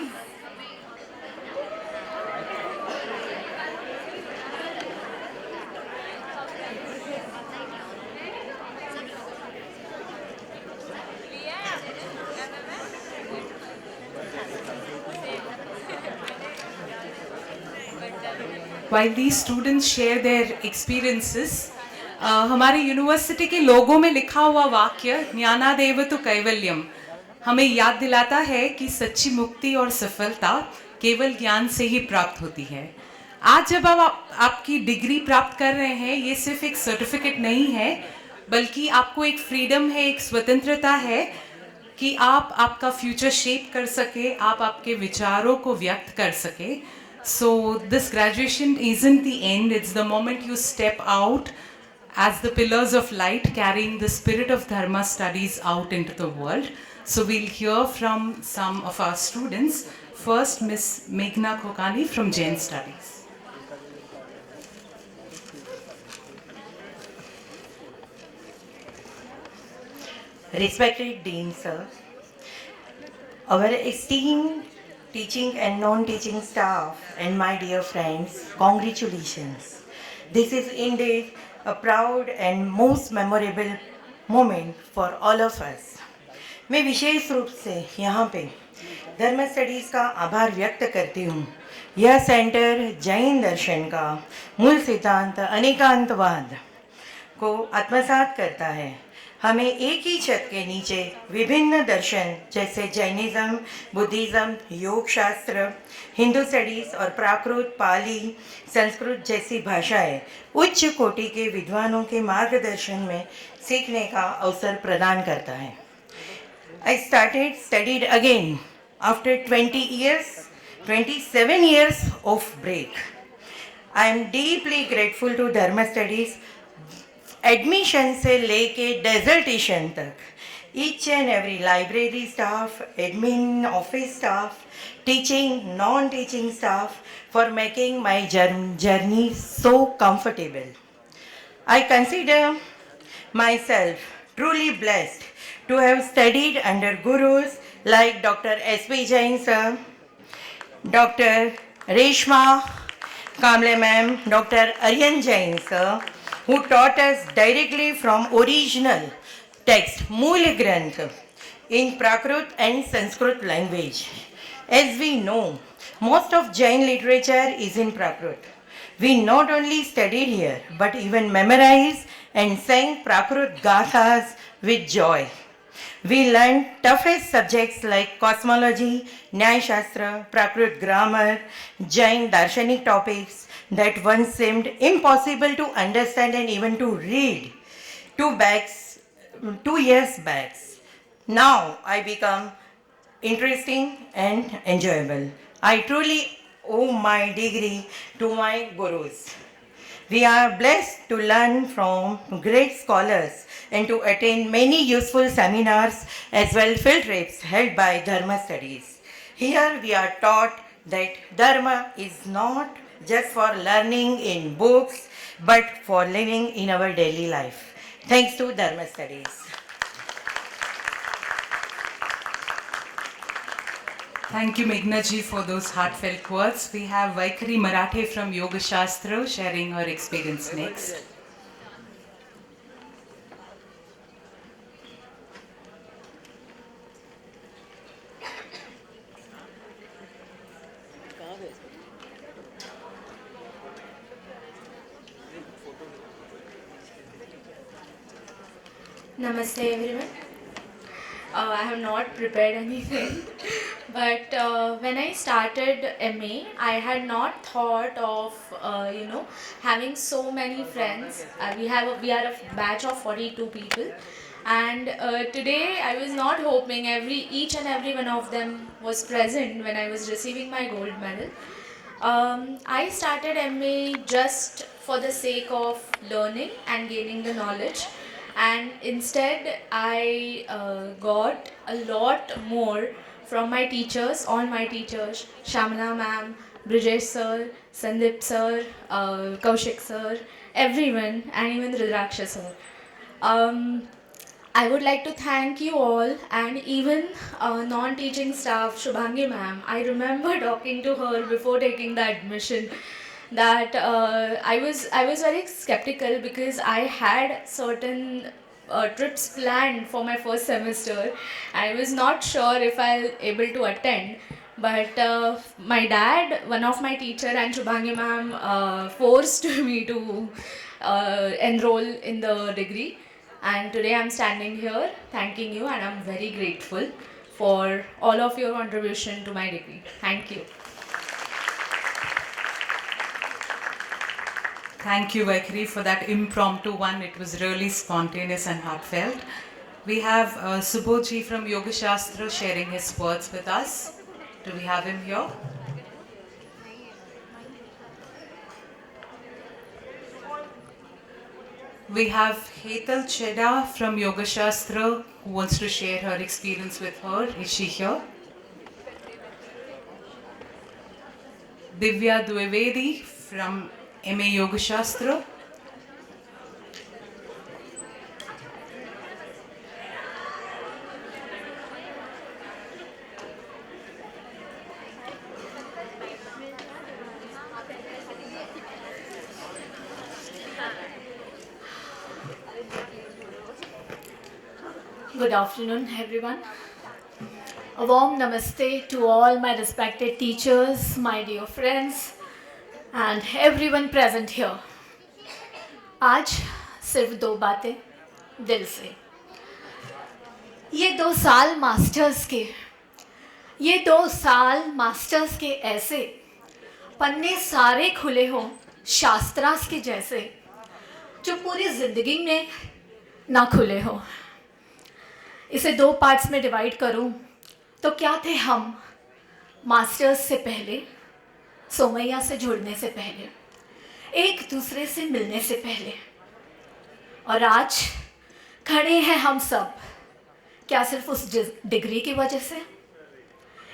While these students share their experiences, हमारे university के लोगों में लिखा हुआ वाक्य ज्ञानादेव तो कैवल्यम हमें याद दिलाता है कि सच्ची मुक्ति और सफलता केवल ज्ञान से ही प्राप्त होती है। आज जब आप आपकी डिग्री प्राप्त कर रहे हैं, ये सिर्फ एक सर्टिफिकेट नहीं है, बल्कि आपको एक फ्रीडम है, एक स्वतंत्रता है कि आप आपका फ्यूचर शेप कर सके, आप आपके विचारों को व्यक्त कर सके। So this graduation isn't the end, it's the moment you step out as the pillars of light, carrying the spirit of Dharma studies out into the world. So we'll hear from some of our students. First, Ms. Meghna Khokani from Jain Studies. Respected Dean Sir, our esteemed teaching and non-teaching staff and my dear friends, congratulations. This is indeed a proud and most memorable moment for all of us. मैं विशेष रूप से यहाँ पे धर्म studies का आभार व्यक्त करती हूँ। यह सेंटर जैन दर्शन का मूल सिद्धांत अनेकांतवाद को आत्मसात करता है। हमें एक ही छत के नीचे विभिन्न दर्शन जैसे जैनिज्म, बुद्धिज़्म, योग शास्त्र, हिंदू स्टडीज़ और प्राकृत, पाली, संस्कृत जैसी भाषाएं उच्च कोटि के विद्वानों के मार्गदर्शन में सीखने का अवसर प्रदान करता है। I studied again after 27 years of break. I am deeply grateful to Dharma Studies. Admission से लेके डेजर्टेशन तक each and every library staff, admin, office staff, teaching, non-teaching staff for making my journey so comfortable. I consider myself truly blessed to have studied under gurus like Dr. S.P. Jain sir, Dr. Reshma Kamble ma'am, Dr. Aryan Jain sir, who taught us directly from original text, Mool Granth, in Prakrit and Sanskrit language. As we know, most of Jain literature is in Prakrit. We not only studied here, but even memorized and sang Prakrit Gathas with joy. We learned toughest subjects like cosmology, Nyaya Shastra, Prakrit grammar, Jain Darshanik topics that once seemed impossible to understand and even to read 2 years back. Now I become interesting and enjoyable. I truly owe my degree to my gurus. We are blessed to learn from great scholars and to attend many useful seminars as well field trips held by Dharma Studies. Here we are taught that Dharma is not just for learning in books, but for living in our daily life. Thanks to Dharma Studies. Thank you, Meghna ji, for those heartfelt words. We have Vaikari Marathe from Yoga Shastra sharing her experience next. Namaste everyone. I have not prepared anything, but when I started MA, I had not thought of having so many friends. We are a batch of 42 people, and today I was not hoping each and every one of them was present when I was receiving my gold medal. I started MA just for the sake of learning and gaining the knowledge, and instead I got a lot more from my teachers, all my teachers, Shamana ma'am, Brijesh sir, Sandeep sir, Kaushik sir, everyone, and even Rudraksha sir. I would like to thank you all, and even non-teaching staff, Shubhangi ma'am. I remember talking to her before taking the admission that I was very skeptical because I had certain trips planned for my first semester. I was not sure if I'll able to attend, but my dad, one of my teacher, and Shubhangi ma'am forced me to enroll in the degree. And today I'm standing here thanking you, and I'm very grateful for all of your contribution to my degree. Thank you. Thank you, Vaikari, for that impromptu one. It was really spontaneous and heartfelt. We have Subodhji from Yoga Shastra sharing his words with us. Do we have him here? We have Hetal Cheda from Yoga Shastra who wants to share her experience with her. Is she here? Divya Dwivedi from MA Yoga Shastra. Good afternoon, everyone. A warm namaste to all my respected teachers, my dear friends, and everyone present here. आज सिर्फ दो बातें दिल से. ये 2 साल masters के ऐसे पन्ने सारे खुले हों शास्त्रास के जैसे जो पूरी जिंदगी में ना खुले हों. इसे 2 पार्ट्स में डिवाइड करूं तो क्या थे हम मास्टर्स से पहले, सोमैया से जुड़ने से पहले, एक दूसरे से मिलने से पहले, और आज खड़े हैं हम सब. क्या सिर्फ उस डिग्री की वजह से,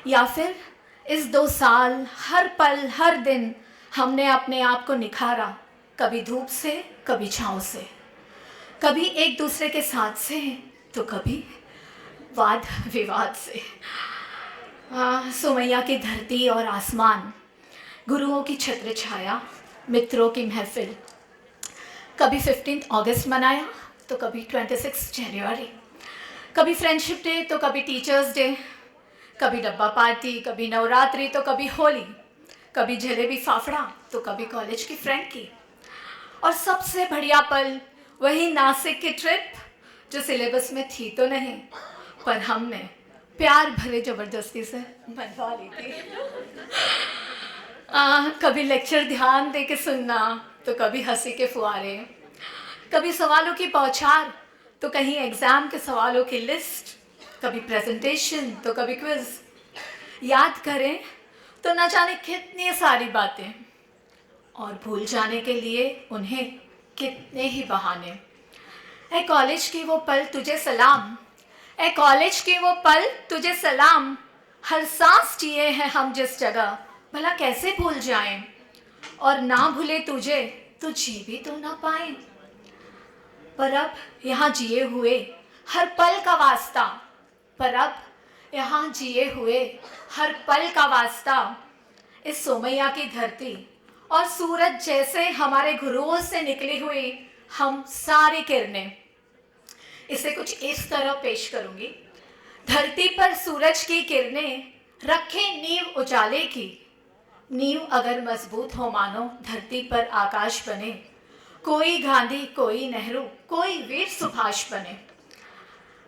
या फिर इस 2 साल हर पल हर दिन हमने अपने आप को निखारा, कभी धूप से कभी छाँव से, कभी एक दूसरे के साथ से तो कभी वाद विवाद से. सोमैया की धरती और आसमान, गुरुओं की छत्र छाया, मित्रों की महफिल, कभी 15 अगस्त मनाया तो कभी 26 जनवरी, कभी फ्रेंडशिप डे तो कभी टीचर्स डे, कभी डब्बा पार्टी, कभी नवरात्रि तो कभी होली, कभी जलेबी फाफड़ा तो कभी कॉलेज की फ्रेंड की. और सबसे बढ़िया पल वही नासिक की ट्रिप जो सिलेबस में थी तो नहीं, पर हमने प्यार भरे ज़बरदस्ती से बनवा ली थी. कभी लेक्चर ध्यान दे के सुनना तो कभी हंसी के फुहारे, कभी सवालों की बौछार तो कहीं एग्ज़ाम के सवालों की लिस्ट, कभी प्रेजेंटेशन तो कभी क्विज़. याद करें तो न जाने कितनी सारी बातें, और भूल जाने के लिए उन्हें कितने ही बहाने. ए कॉलेज की वो पल तुझे सलाम, ए कॉलेज की वो पल तुझे सलाम, हर सांस जिए हैं हम जिस जगह, भला कैसे भूल जाएं, और ना भूले तुझे तो जी भी तो ना पाएं. पर अब यहाँ जिए हुए हर पल का वास्ता, पर अब यहाँ जिए हुए हर पल का वास्ता, इस सोमैया की धरती और सूरज जैसे हमारे गुरुओं से निकली हुई हम सारी किरणें। इसे कुछ इस तरह पेश करूंगी। धरती पर सूरज की किरणें रखें नींव उजाले की, नींव अगर मजबूत हो मानो धरती पर आकाश बने, कोई गांधी कोई नेहरू कोई वीर सुभाष बने।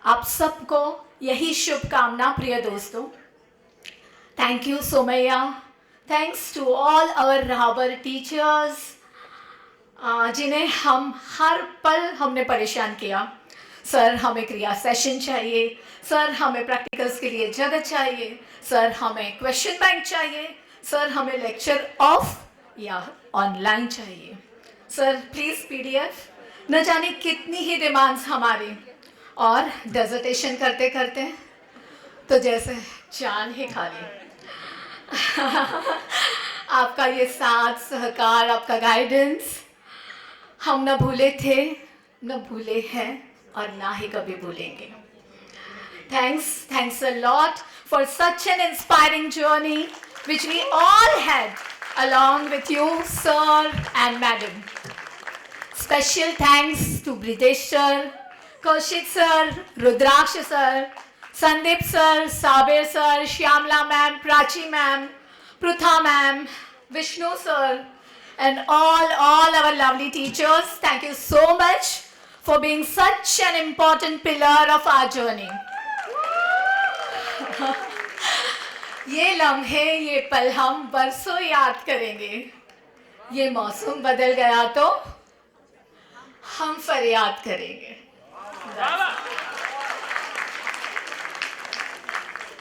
आप सबको यही शुभकामना प्रिय दोस्तों। Thank you Somaiya, thanks to all our रहाबर टीचर्स, जिन्हें हम हर पल हमने परेशान किया। सर हमें क्रिया सेशन चाहिए, सर हमें प्रैक्टिकल्स के लिए जगह चाहिए, सर हमें क्वेश्चन बैंक चाहिए, सर हमें लेक्चर ऑफ या ऑनलाइन चाहिए, सर प्लीज़ पीडीएफ, न जाने कितनी ही डिमांड्स हमारी। और डेजर्टेशन करते करते तो जैसे जान ही खा ली। आपका ये साथ सहकार, आपका गाइडेंस हम न भूले थे, न भूले हैं और ना ही कभी भूलेंगे। Thanks a lot for such an inspiring journey which we all had along with you, sir and madam. Special thanks to Brijesh sir, Kaushik sir, Rudraksh sir, Sandeep sir, Sabir sir, Shyamla ma'am, Prachi ma'am, Prutha ma'am, Vishnu sir, and all our lovely teachers. Thank you so much for being such an important pillar of our journey. ये लम्हे, ये पल हम बरसों याद करेंगे। ये मौसम बदल गया तो हम फरियाद करेंगे।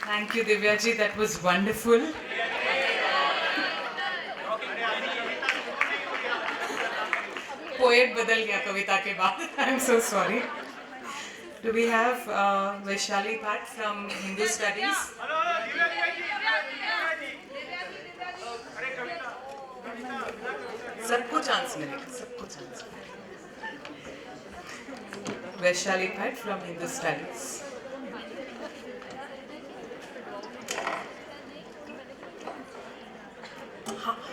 Thank you, Divya ji. That was wonderful. Poet बदल गया कविता के बाद. I'm so sorry. Do we have Vaishali Bhatt from Hindu Studies? सबको चांस मिलेगा, सबको चांस मिलेगा। Vaishali Bhatt from Hindu Studies.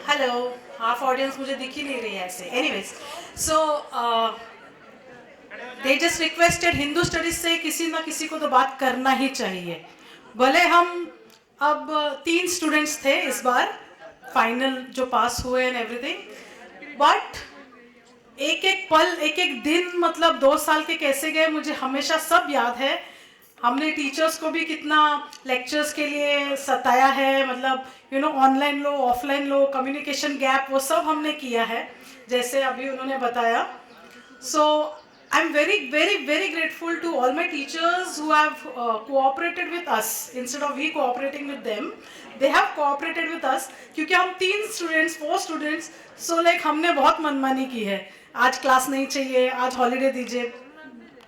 Hello, half audience मुझे दिख ही नहीं रही है ऐसे। Anyways, so they just requested Hindu studies से किसी ना किसी को तो बात करना ही चाहिए। भले हम अब 3 स्टूडेंट्स थे इस बार फाइनल जो पास हुए एंड एवरीथिंग, बट एक एक पल, एक एक दिन, मतलब 2 साल के कैसे गए मुझे हमेशा सब याद है। हमने टीचर्स को भी कितना लेक्चर्स के लिए सताया है, मतलब यू नो ऑनलाइन लो ऑफलाइन लो, कम्युनिकेशन गैप, वो सब हमने किया है जैसे अभी उन्होंने बताया। So I am very very very grateful to all my teachers who have cooperated with us instead of we cooperating with them, they have cooperated with us. क्योंकि हम 3 स्टूडेंट्स 4 स्टूडेंट्स, सो लाइक हमने बहुत मनमानी की है। आज class नहीं चाहिए, आज हॉलीडे दीजिए,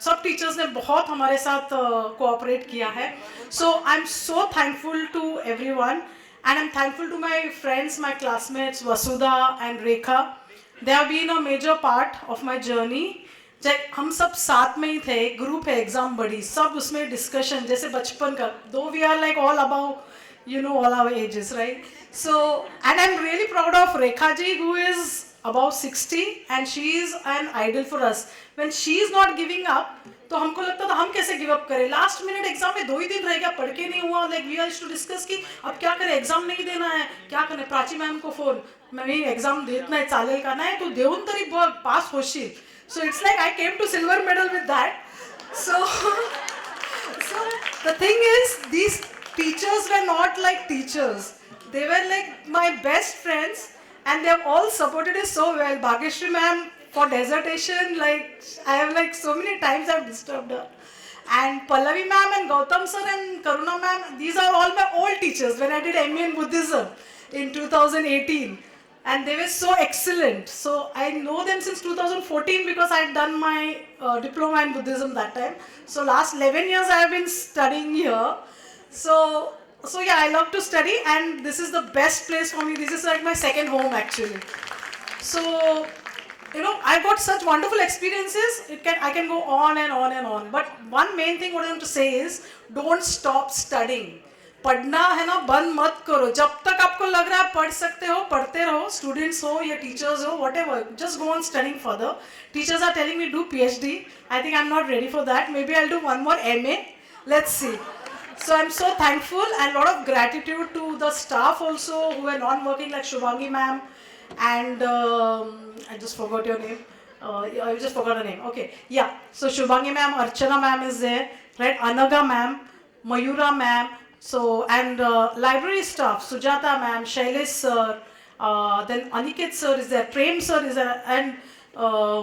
सब टीचर्स ने बहुत हमारे साथ कोऑपरेट किया है। So I am so thankful to everyone and I am thankful to my friends, my classmates Vasudha and Rekha. They have been a major part of my journey. हम सब साथ में ही थे, एक ग्रुप है एग्जाम बड़ी, सब उसमें डिस्कशन जैसे बचपन का, though we are like all about you know all our ages, right? So and I am really proud of Rekha ji who is about 60 and she is an idol for us. When she is not giving up, तो हमको लगता था हम कैसे give up करें। Last minute exam में 2 ही दिन रह गया, पढ़ के नहीं हुआ, like we are to discuss कि अब क्या करें, एग्जाम नहीं देना है, क्या करें। प्राची मॅम को फोन, मी एग्जाम देत नाही, चालेल का? नाही, तू देऊन तरी बघ, पास होशील. So it's like I came to silver medal with that. So the thing is these teachers were not like teachers, they were like my best friends. And they have all supported us so well. Bhagyashree ma'am for dissertation, like I have like so many times I've disturbed her. And Pallavi ma'am and Gautam sir and Karuna ma'am, these are all my old teachers when I did MA in Buddhism in 2018. And they were so excellent. So I know them since 2014 because I had done my diploma in Buddhism that time. So last 11 years I have been studying here. So yeah, I love to study and this is the best place for me. This is like my second home actually. So you know, I've got such wonderful experiences. I can go on and on and on. But one main thing what I want to say is, don't stop studying. पढ़ना है ना, बंद मत करो. जब तक आपको लग रहा है पढ़ सकते हो, पढ़ते रहो. Students हो या teachers हो, whatever, just go on studying further. Teachers are telling me do PhD. I think I'm not ready for that. Maybe I'll do one more MA. Let's see. So I'm so thankful, and a lot of gratitude to the staff also who are non-working, like Shubhangi ma'am, and I just forgot your name. I just forgot her name. Okay, yeah. So Shubhangi ma'am, Archana ma'am is there, right? Anaga ma'am, Mayura ma'am. So and library staff, Sujata ma'am, Shailesh sir, then Aniket sir is there, Prem sir is there, and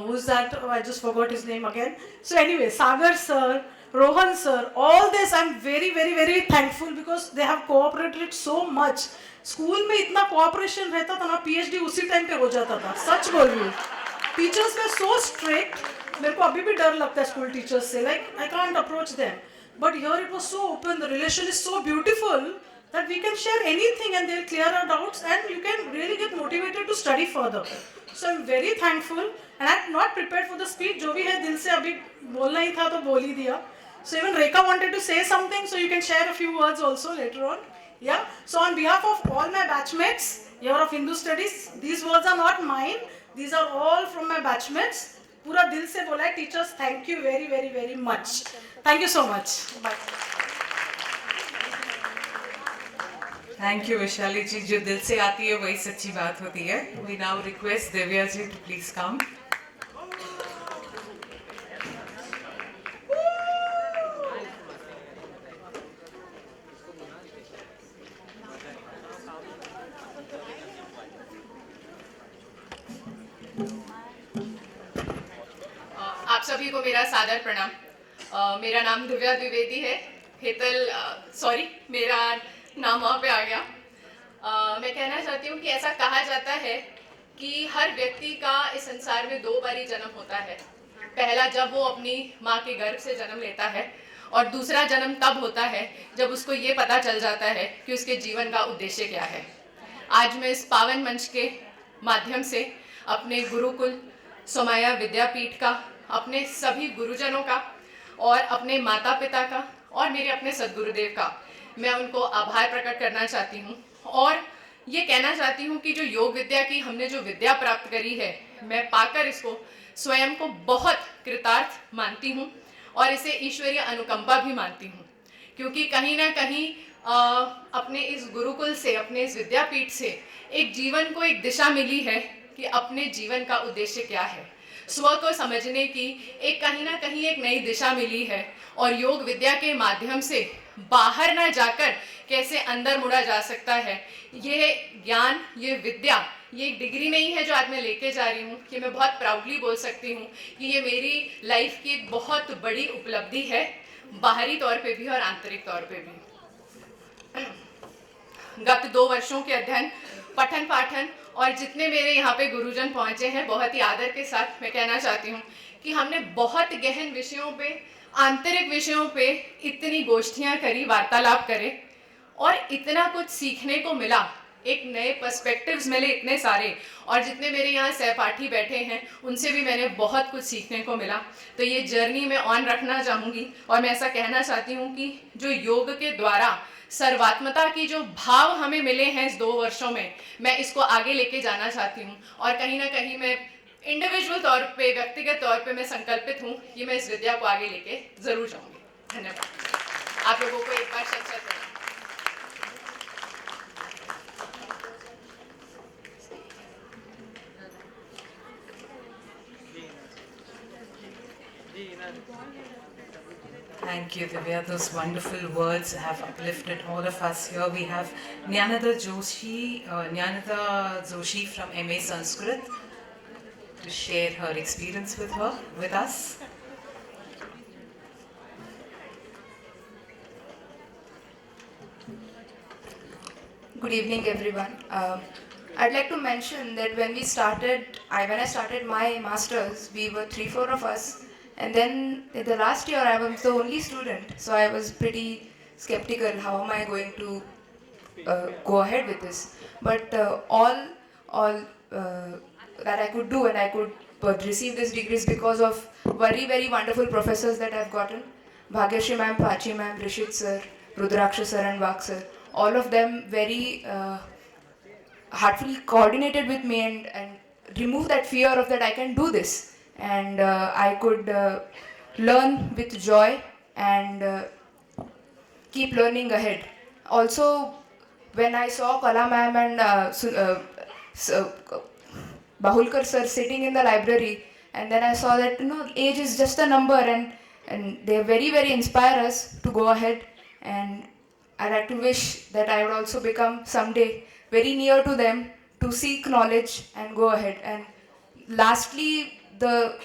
who's that? Oh, I just forgot his name again. So anyway, Sagar sir, Rohan sir, all this I'm very, very, very thankful because they have cooperated so much. School में इतना cooperation रहता था ना, PhD उसी time पे हो जाता था. सच बोल रही हूँ. टीचर्स वे सो स्ट्रिक्ट, मेरे को अभी भी डर लगता है स्कूल टीचर्स से. Like I can't approach them. But here it was so open, the relation is so beautiful that we can share anything and they'll clear our doubts and you can really get motivated to study further. So I'm very thankful and I'm not prepared for the speech. जो भी है दिल से अभी बोलना ही था तो बोल ही दिया. So even Rekha wanted to say something, so you can share a few words also later on. Yeah. So on behalf of all my batchmates here of Hindu Studies, these words are not mine. These are all from my batchmates. पूरा दिल से बोला है. Teachers, thank you very, very, very much. Thank you so much. Bye. Thank you Vaishali ji. जो दिल से आती है वही सच्ची बात होती है. We now request Divya ji to please come. आप सभी को मेरा सादर प्रणाम. मेरा नाम दिव्या द्विवेदी है. हेतल, सॉरी मेरा नाम वहाँ पे आ गया. मैं कहना चाहती हूँ कि ऐसा कहा जाता है कि हर व्यक्ति का इस संसार में 2 बारी जन्म होता है. पहला जब वो अपनी माँ के गर्भ से जन्म लेता है और दूसरा जन्म तब होता है जब उसको ये पता चल जाता है कि उसके जीवन का उद्देश्य क्या है. आज मैं इस पावन मंच के माध्यम से अपने गुरुकुल सोमाया विद्यापीठ का, अपने सभी गुरुजनों का और अपने माता पिता का और मेरे अपने सद्गुरुदेव का मैं उनको आभार प्रकट करना चाहती हूँ. और ये कहना चाहती हूँ कि जो योग विद्या की हमने जो विद्या प्राप्त करी है, मैं पाकर इसको स्वयं को बहुत कृतार्थ मानती हूँ और इसे ईश्वरीय अनुकंपा भी मानती हूँ. क्योंकि कहीं ना कहीं अपने इस गुरुकुल से, अपने इस विद्यापीठ से एक जीवन को एक दिशा मिली है कि अपने जीवन का उद्देश्य क्या है. स्व को समझने की एक कहीं ना कहीं एक नई दिशा मिली है और योग विद्या के माध्यम से बाहर ना जाकर कैसे अंदर मुड़ा जा सकता है. ये ज्ञान, ये विद्या, ये एक डिग्री नहीं है जो आज मैं लेके जा रही हूँ. कि मैं बहुत प्राउडली बोल सकती हूँ कि ये मेरी लाइफ की एक बहुत बड़ी उपलब्धि है, बाहरी तौर पे भी और आंतरिक तौर पे भी. गत 2 वर्षों के अध्ययन, पठन पाठन और जितने मेरे यहाँ पे गुरुजन पहुँचे हैं, बहुत ही आदर के साथ मैं कहना चाहती हूँ कि हमने बहुत गहन विषयों पे, आंतरिक विषयों पे इतनी गोष्ठियाँ करी, वार्तालाप करे और इतना कुछ सीखने को मिला. एक नए पर्सपेक्टिव्स मिले इतने सारे, और जितने मेरे यहाँ सहपाठी बैठे हैं उनसे भी मैंने बहुत कुछ सीखने को मिला. तो ये जर्नी मैं ऑन रखना चाहूँगी और मैं ऐसा कहना चाहती हूँ कि जो योग के द्वारा सर्वात्मता की जो भाव हमें मिले हैं इस 2 वर्षों में, मैं इसको आगे लेके जाना चाहती हूँ. और कहीं ना कहीं मैं इंडिविजुअल तौर पे, व्यक्तिगत तौर पे मैं संकल्पित हूँ कि मैं इस विद्या को आगे लेके ज़रूर जाऊँगी. धन्यवाद आप लोगों को एक बार शत Thank you, Divya. Those wonderful words have uplifted all of us here. We have Jnanada Joshi from MA Sanskrit to share her experience with us. Good evening, everyone. I'd like to mention that when I started my masters, we were 3-4 of us. And then in the last year, I was the only student, so I was pretty skeptical. How am I going to go ahead with this? But all that I could do and I could receive these degrees because of very, very wonderful professors that I've gotten. Bhagyashri ma'am, Pachi ma'am, Rishit sir, Rudraksha sir and Vak sir. All of them very heartfully coordinated with me and remove that fear of that I can do this. And I could learn with joy and keep learning ahead. Also, when I saw Kala ma'am and Bahulkar sir sitting in the library, and then I saw that age is just a number, and they very, very inspire us to go ahead. And I'd like to wish that I would also become someday very near to them to seek knowledge and go ahead. And lastly, the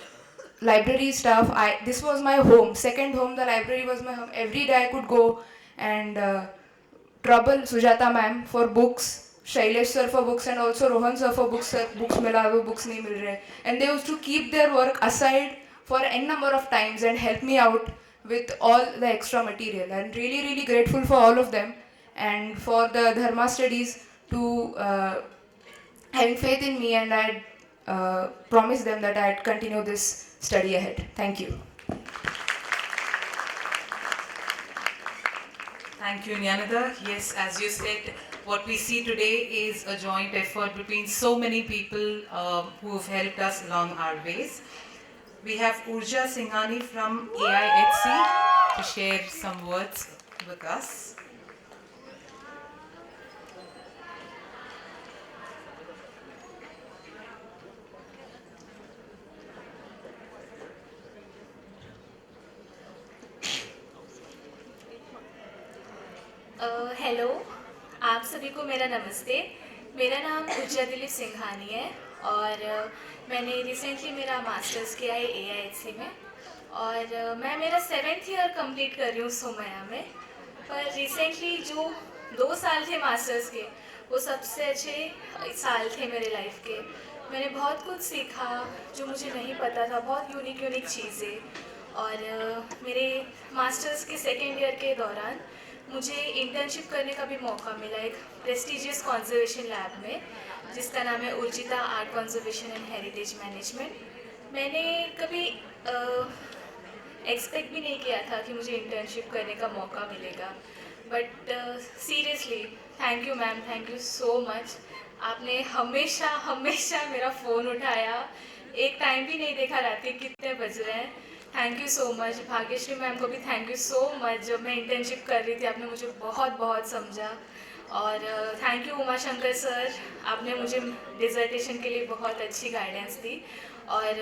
library staff, this was my home, second home. The library was my home. Every day I could go and trouble Sujata ma'am for books, Shailesh sir for books, and also Rohan sir for books. Sir, books mila hai, books nahi mil rahe. And they used to keep their work aside for n number of times and help me out with all the extra material. And really, really grateful for all of them and for the Dharma studies to having faith in me, and I'd promised them that I'd continue this study ahead. Thank you. Thank you, Nyanada. Yes, as you said, what we see today is a joint effort between so many people who have helped us along our ways. We have Urja Singhani from AIHC to share some words with us. Hello, आप सभी को मेरा नमस्ते। मेरा नाम उर्जा दिलीप सिंघानी है और मैंने रिसेंटली मेरा मास्टर्स किया है AIHC में और मैं मेरा 7th ईयर कंप्लीट कर रही हूँ सोमया में। पर रिसेंटली जो 2 साल थे मास्टर्स के, वो सबसे अच्छे साल थे मेरे लाइफ के। मैंने बहुत कुछ सीखा जो मुझे नहीं पता था, बहुत यूनिक चीज़ें। और मेरे मास्टर्स के 2nd ईयर के दौरान मुझे इंटर्नशिप करने का भी मौका मिला एक प्रेस्टिजियस कंजर्वेशन लैब में, जिसका नाम है Urjita art conservation and heritage management. मैंने कभी एक्सपेक्ट भी नहीं किया था कि मुझे इंटर्नशिप करने का मौका मिलेगा, but seriously thank you ma'am, thank you so much. आपने हमेशा मेरा फ़ोन उठाया, एक टाइम भी नहीं देखा रात के कितने बज रहे हैं। Thank you so much. Bhagyashree ma'am को भी थैंक यू सो मच, जब मैं इंटर्नशिप कर रही थी आपने मुझे बहुत समझा। और thank you Uma Shankar sir, आपने मुझे डिज़र्टेशन के लिए बहुत अच्छी गाइडेंस दी। और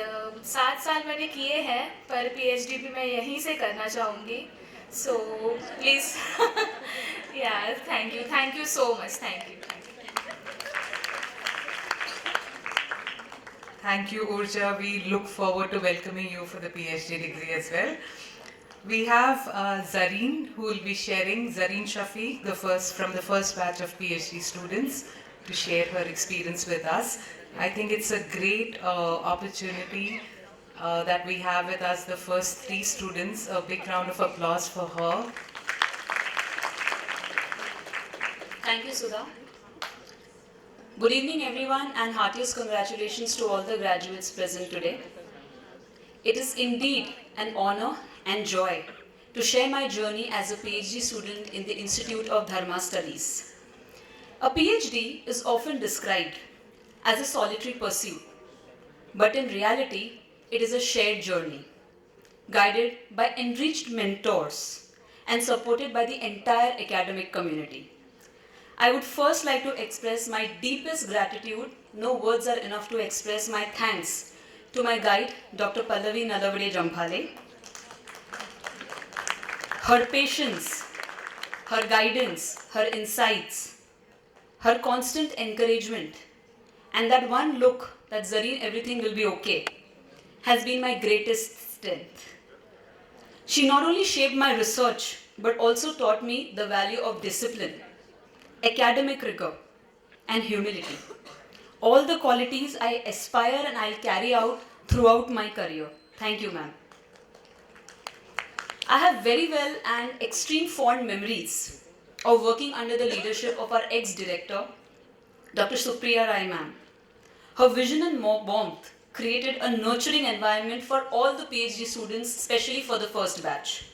7 साल मैंने किए हैं, पर PhD भी मैं यहीं से करना चाहूँगी। सो प्लीज़ यार thank you so much, thank you. Thank you, Urja. We look forward to welcoming you for the PhD degree as well. We have Zareen, who will be sharing, Zareen Shafiq, from the first batch of PhD students, to share her experience with us. I think it's a great opportunity that we have with us the first 3 students. A big round of applause for her. Thank you, Sudha. Good evening, everyone, and heartiest congratulations to all the graduates present today. It is indeed an honor and joy to share my journey as a PhD student in the Institute of Dharma Studies. A PhD is often described as a solitary pursuit, but in reality, it is a shared journey, guided by enriched mentors and supported by the entire academic community. I would first like to express my deepest gratitude. No words are enough to express my thanks to my guide, Dr. Pallavi Nalavade Jamphale. Her patience, her guidance, her insights, her constant encouragement, and that one look that Zareen, everything will be okay, has been my greatest strength. She not only shaped my research, but also taught me the value of discipline, academic rigor, and humility. All the qualities I aspire and I'll carry out throughout my career. Thank you, ma'am. I have very well and extreme fond memories of working under the leadership of our ex-director, Dr. Supriya Rai ma'am. Her vision and warmth created a nurturing environment for all the PhD students, especially for the first batch.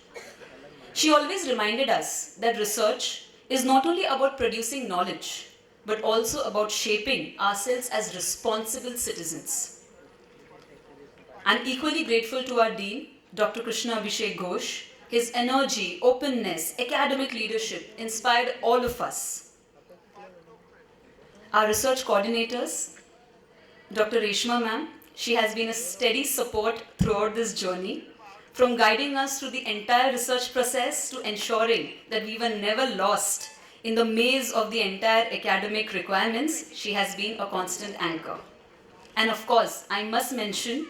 She always reminded us that research is not only about producing knowledge, but also about shaping ourselves as responsible citizens. I'm equally grateful to our Dean, Dr. Krishna Abhishek Ghosh. His energy, openness, academic leadership inspired all of us. Our research coordinators, Dr. Reshma ma'am, she has been a steady support throughout this journey, from guiding us through the entire research process to ensuring that we were never lost in the maze of the entire academic requirements. She has been a constant anchor. And of course, I must mention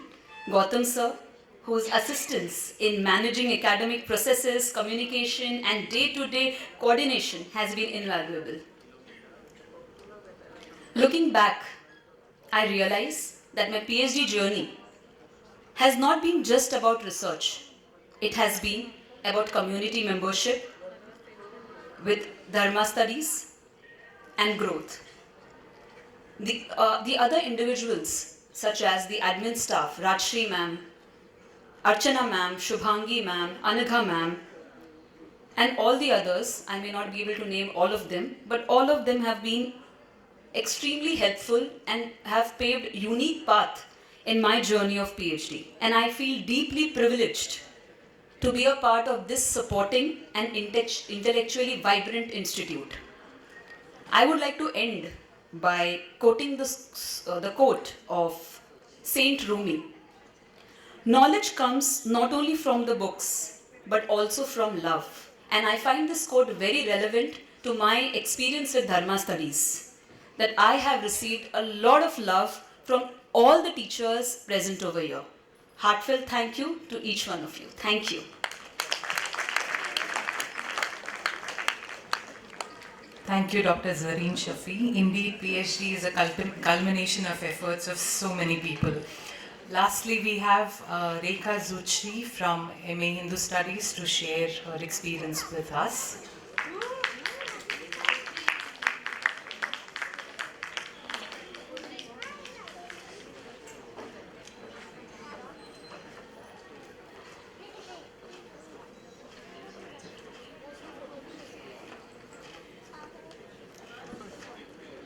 Gautam sir, whose assistance in managing academic processes, communication, and day-to-day coordination has been invaluable. Looking back, I realize that my PhD journey has not been just about research. It has been about community membership with Dharma studies and growth. The other individuals, such as the admin staff, Rajshri ma'am, Archana ma'am, Shubhangi ma'am, Anagha ma'am, and all the others, I may not be able to name all of them, but all of them have been extremely helpful and have paved unique path in my journey of PhD. And I feel deeply privileged to be a part of this supporting and intellectually vibrant institute. I would like to end by quoting the quote of Saint Rumi. Knowledge comes not only from the books, but also from love. And I find this quote very relevant to my experience with Dharma studies, that I have received a lot of love from all the teachers present over here. Heartfelt thank you to each one of you. Thank you. Thank you, Dr. Zareen Shafi. Indeed, PhD is a culmination of efforts of so many people. Lastly, we have Rekha Zuchri from MA Hindu Studies to share her experience with us.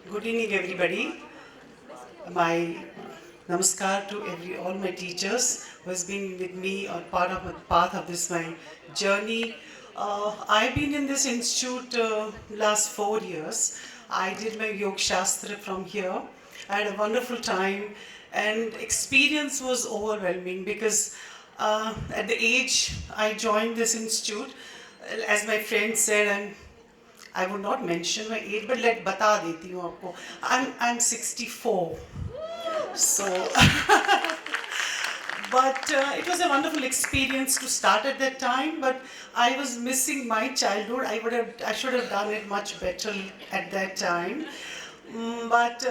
Good evening, everybody. My namaskar to all my teachers who has been with me on part of this my journey. I've been in this institute last 4 years. I did my Yoga Shastra from here. I had a wonderful time, and experience was overwhelming because at the age I joined this institute, as my friend said, I would not mention my age, but let bata deti hu aapko. I'm 64. So, but it was a wonderful experience to start at that time. But I was missing my childhood. I should have done it much better at that time. But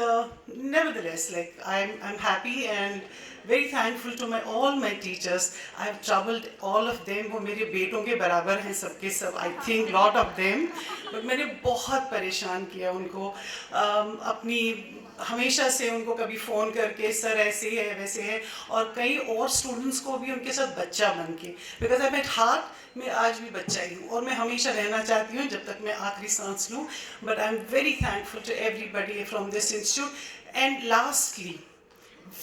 nevertheless, I'm happy and very thankful to all my teachers. I have troubled all of them. वो मेरे बेटों के बराबर हैं सबके सब. I think lot of them. But मैंने बहुत परेशान किया उनको. अपनी हमेशा से उनको कभी फ़ोन करके सर ऐसे है वैसे है, और कई और स्टूडेंट्स को भी उनके साथ बच्चा बन के, बिकॉज आई एट हार्ट मैं आज भी बच्चा ही हूँ और मैं हमेशा रहना चाहती हूँ जब तक मैं आखिरी सांस लूँ. But I am very thankful to everybody from this institute. And lastly,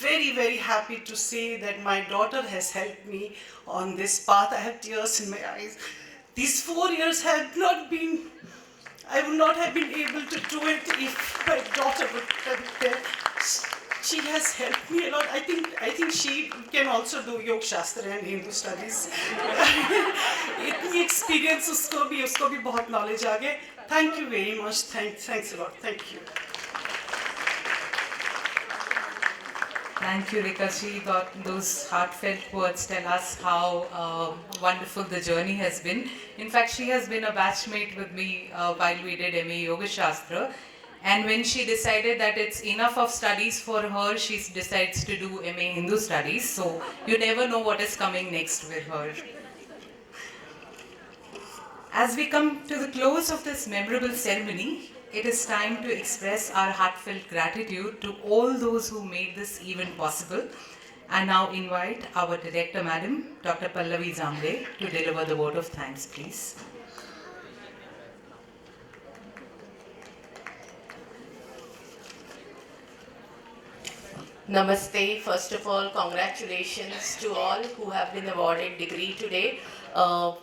very happy to say that my daughter has helped me on this path. I have tears in my eyes. These 4 years have not been, I would not have been able to do it if my daughter would have been there. She has helped me a lot. I think she can also do Yoga Shastra and Hindu studies. इतनी experience उसको भी बहुत knowledge आ गए. Thank you very much. Thanks a lot. Thank you. Thank you, Rekha. Those heartfelt words tell us how wonderful the journey has been. In fact, she has been a batchmate with me while we did MA Yoga Shastra. And when she decided that it's enough of studies for her, she decides to do MA Hindu Studies. So you never know what is coming next with her. As we come to the close of this memorable ceremony, it is time to express our heartfelt gratitude to all those who made this event possible. I now invite our Director, Madam, Dr. Pallavi Zambe, to deliver the vote of thanks, please. Namaste. First of all, congratulations to all who have been awarded degree today.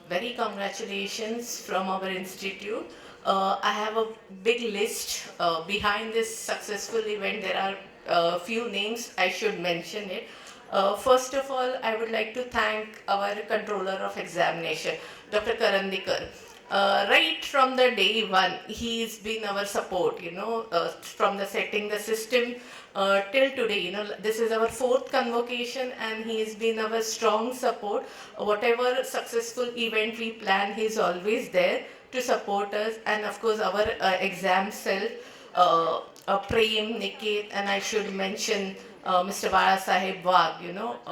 Very congratulations from our institute. I have a big list behind this successful event. There are a few names, I should mention it. First of all, I would like to thank our controller of examination, Dr. Karandikar. Right from the day one, he's been our support, from the setting the system till today. This is our 4th convocation and he's been our strong support. Whatever successful event we plan, he's always there to support us. And of course, our exam cell, Prem, Niket, and I should mention Mr. Balasaheb Wagh,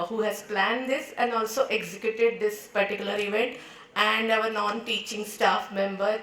who has planned this and also executed this particular event, and our non-teaching staff member.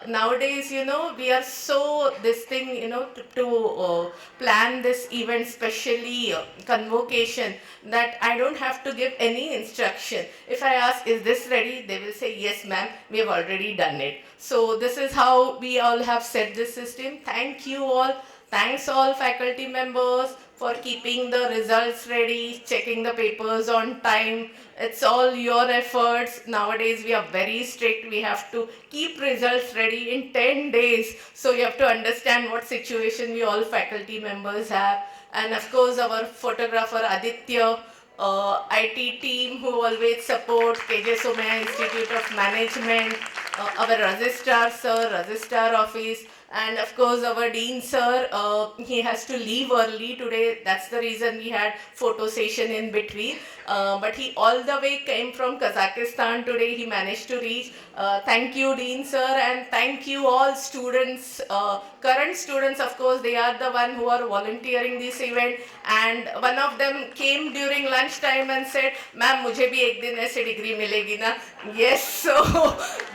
Nowadays, we are so to plan this event, especially convocation, that I don't have to give any instruction. If I ask, is this ready? They will say, yes, ma'am, we have already done it. So this is how we all have set this system. Thank you all. Thanks all faculty members for keeping the results ready, checking the papers on time. It's all your efforts. Nowadays we are very strict. We have to keep results ready in 10 days. So you have to understand what situation we all faculty members have. And of course our photographer Aditya, IT team who always support KJ Somaiya Institute of Management, our registrar sir, registrar office, and of course our dean sir, he has to leave early today. That's the reason we had photo session in between. But he all the way came from Kazakhstan today. He managed to reach. Thank you, dean sir, and thank you all students. Current students, of course, they are the one who are volunteering this event. And one of them came during lunchtime and said, "Ma'am, mujhe bhi ek din aise degree milegi na?" Yes, so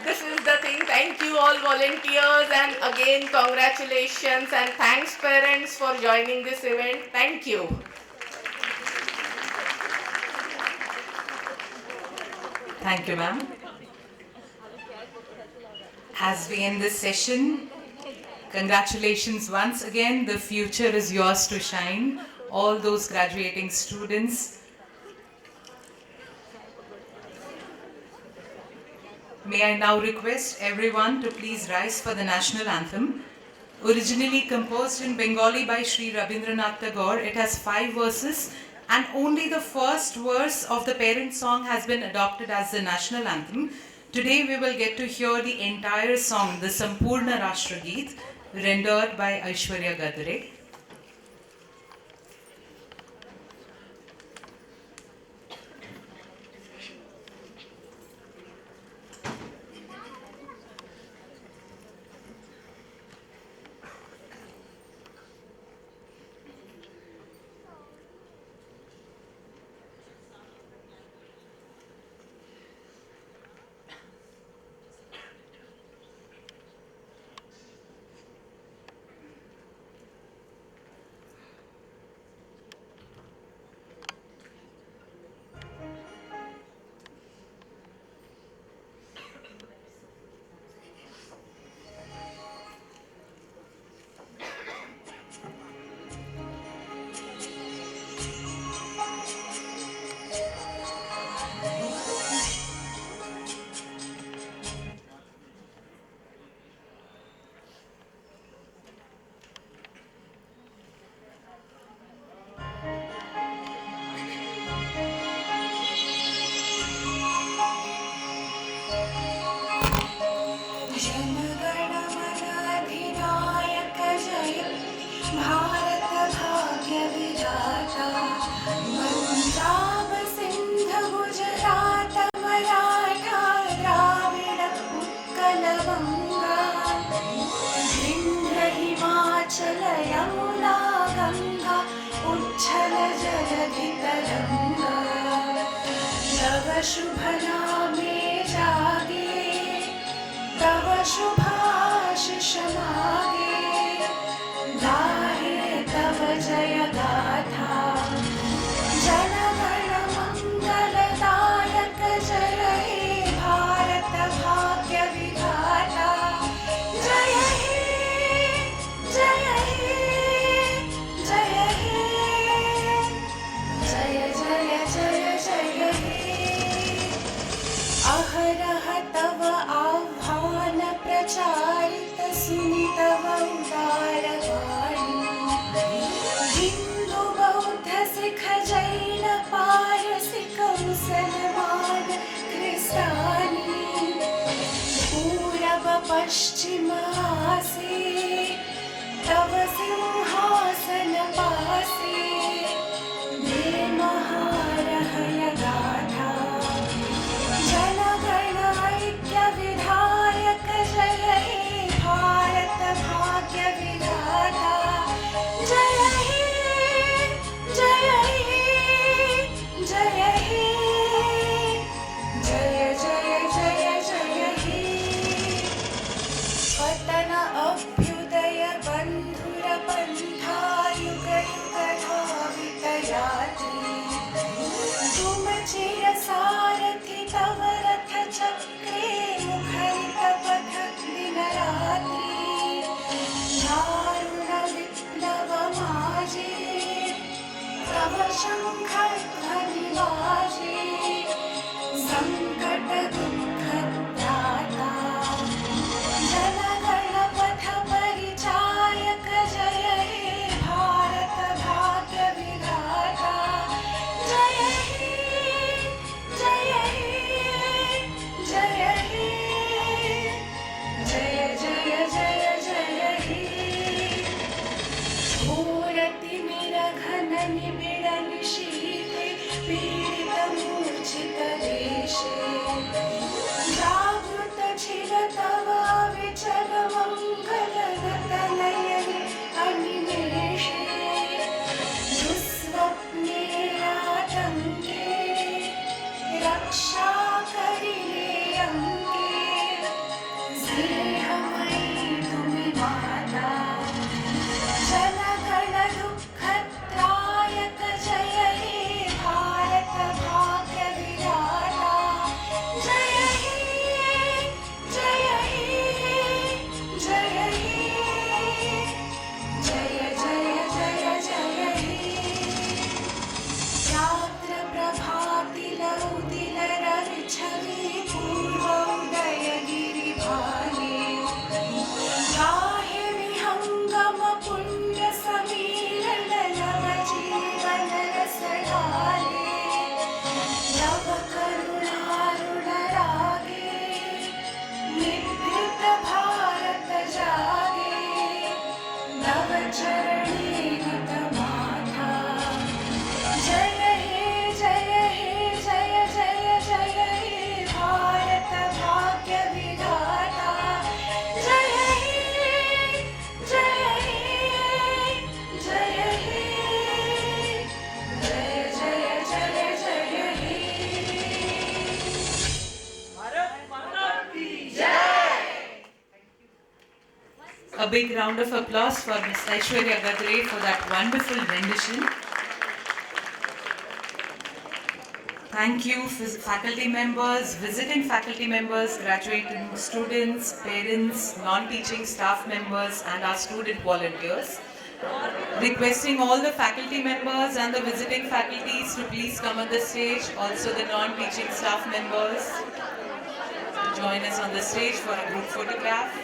this is the thing. Thank you all volunteers, and again congratulations and thanks parents for joining this event. Thank you. Thank you, ma'am. As we end this session, congratulations once again. The future is yours to shine. All those graduating students. May I now request everyone to please rise for the national anthem. Originally composed in Bengali by Sri Rabindranath Tagore, it has 5 verses, and only the first verse of the parent song has been adopted as the national anthem. Today we will get to hear the entire song, the Sampurna Rashtra Geet, rendered by Aishwarya Gadre. शुभ नामे जागे तव शुभाशिष मागे। पश्चिमासे तव सिंहासन पासे दे महारहय गाथा जनगण ऐक्य विधायक जय हे भारत भाग्य विधाता जय हे जय हे जय हे जय जय जय जय हे पतन अभ्युदय बन्धुर पन्था युग युग धावित यात्री तुम चिर सारथि तव रथ चक्रे मुखरित पथ दिन रात्रि दारुण विप्लव माजे तव शंख ध्वनि बाजे संकट दुःख त्राता जनगण पथ परिचायक जय हे भारत भाग्य विधाता जय हे जय हे जय हे जय जय जय जय हे घोरति निरघन निबिड़ निशीथे पीडित मूर्छित देशे जागृत छिर तव विचल मंगल नयने अनिमेषे दुस्वप्ने आतंके रक्षा करिले अंके स्नेहमयी तुमि माता जनगण दुःख त्रायक जय हे भारत भाग्य विधाता जय हे जय हे जय हे जय जय जय जय हे रात्र प्रभाति लौदिल रवि छवि पूर्वोदय गिरि भाले गाहे विहंगम पुण्य समीरण नव जीवन रस ढाले नव करुणारुण रागे निभृत भारत जागे नव चरणे नत माथा जय हे जय हे जय जय जय हे भारत भाग्य विधाता जय हे जय हे जय हे जय जय जय जय हे भारत माता की जय। A big round of applause for Ms. Aishwarya Gadre for that wonderful rendition. Thank you, faculty members, visiting faculty members, graduating students, parents, non-teaching staff members, and our student volunteers. Requesting all the faculty members and the visiting faculties to please come on the stage, also the non-teaching staff members to join us on the stage for a group photograph.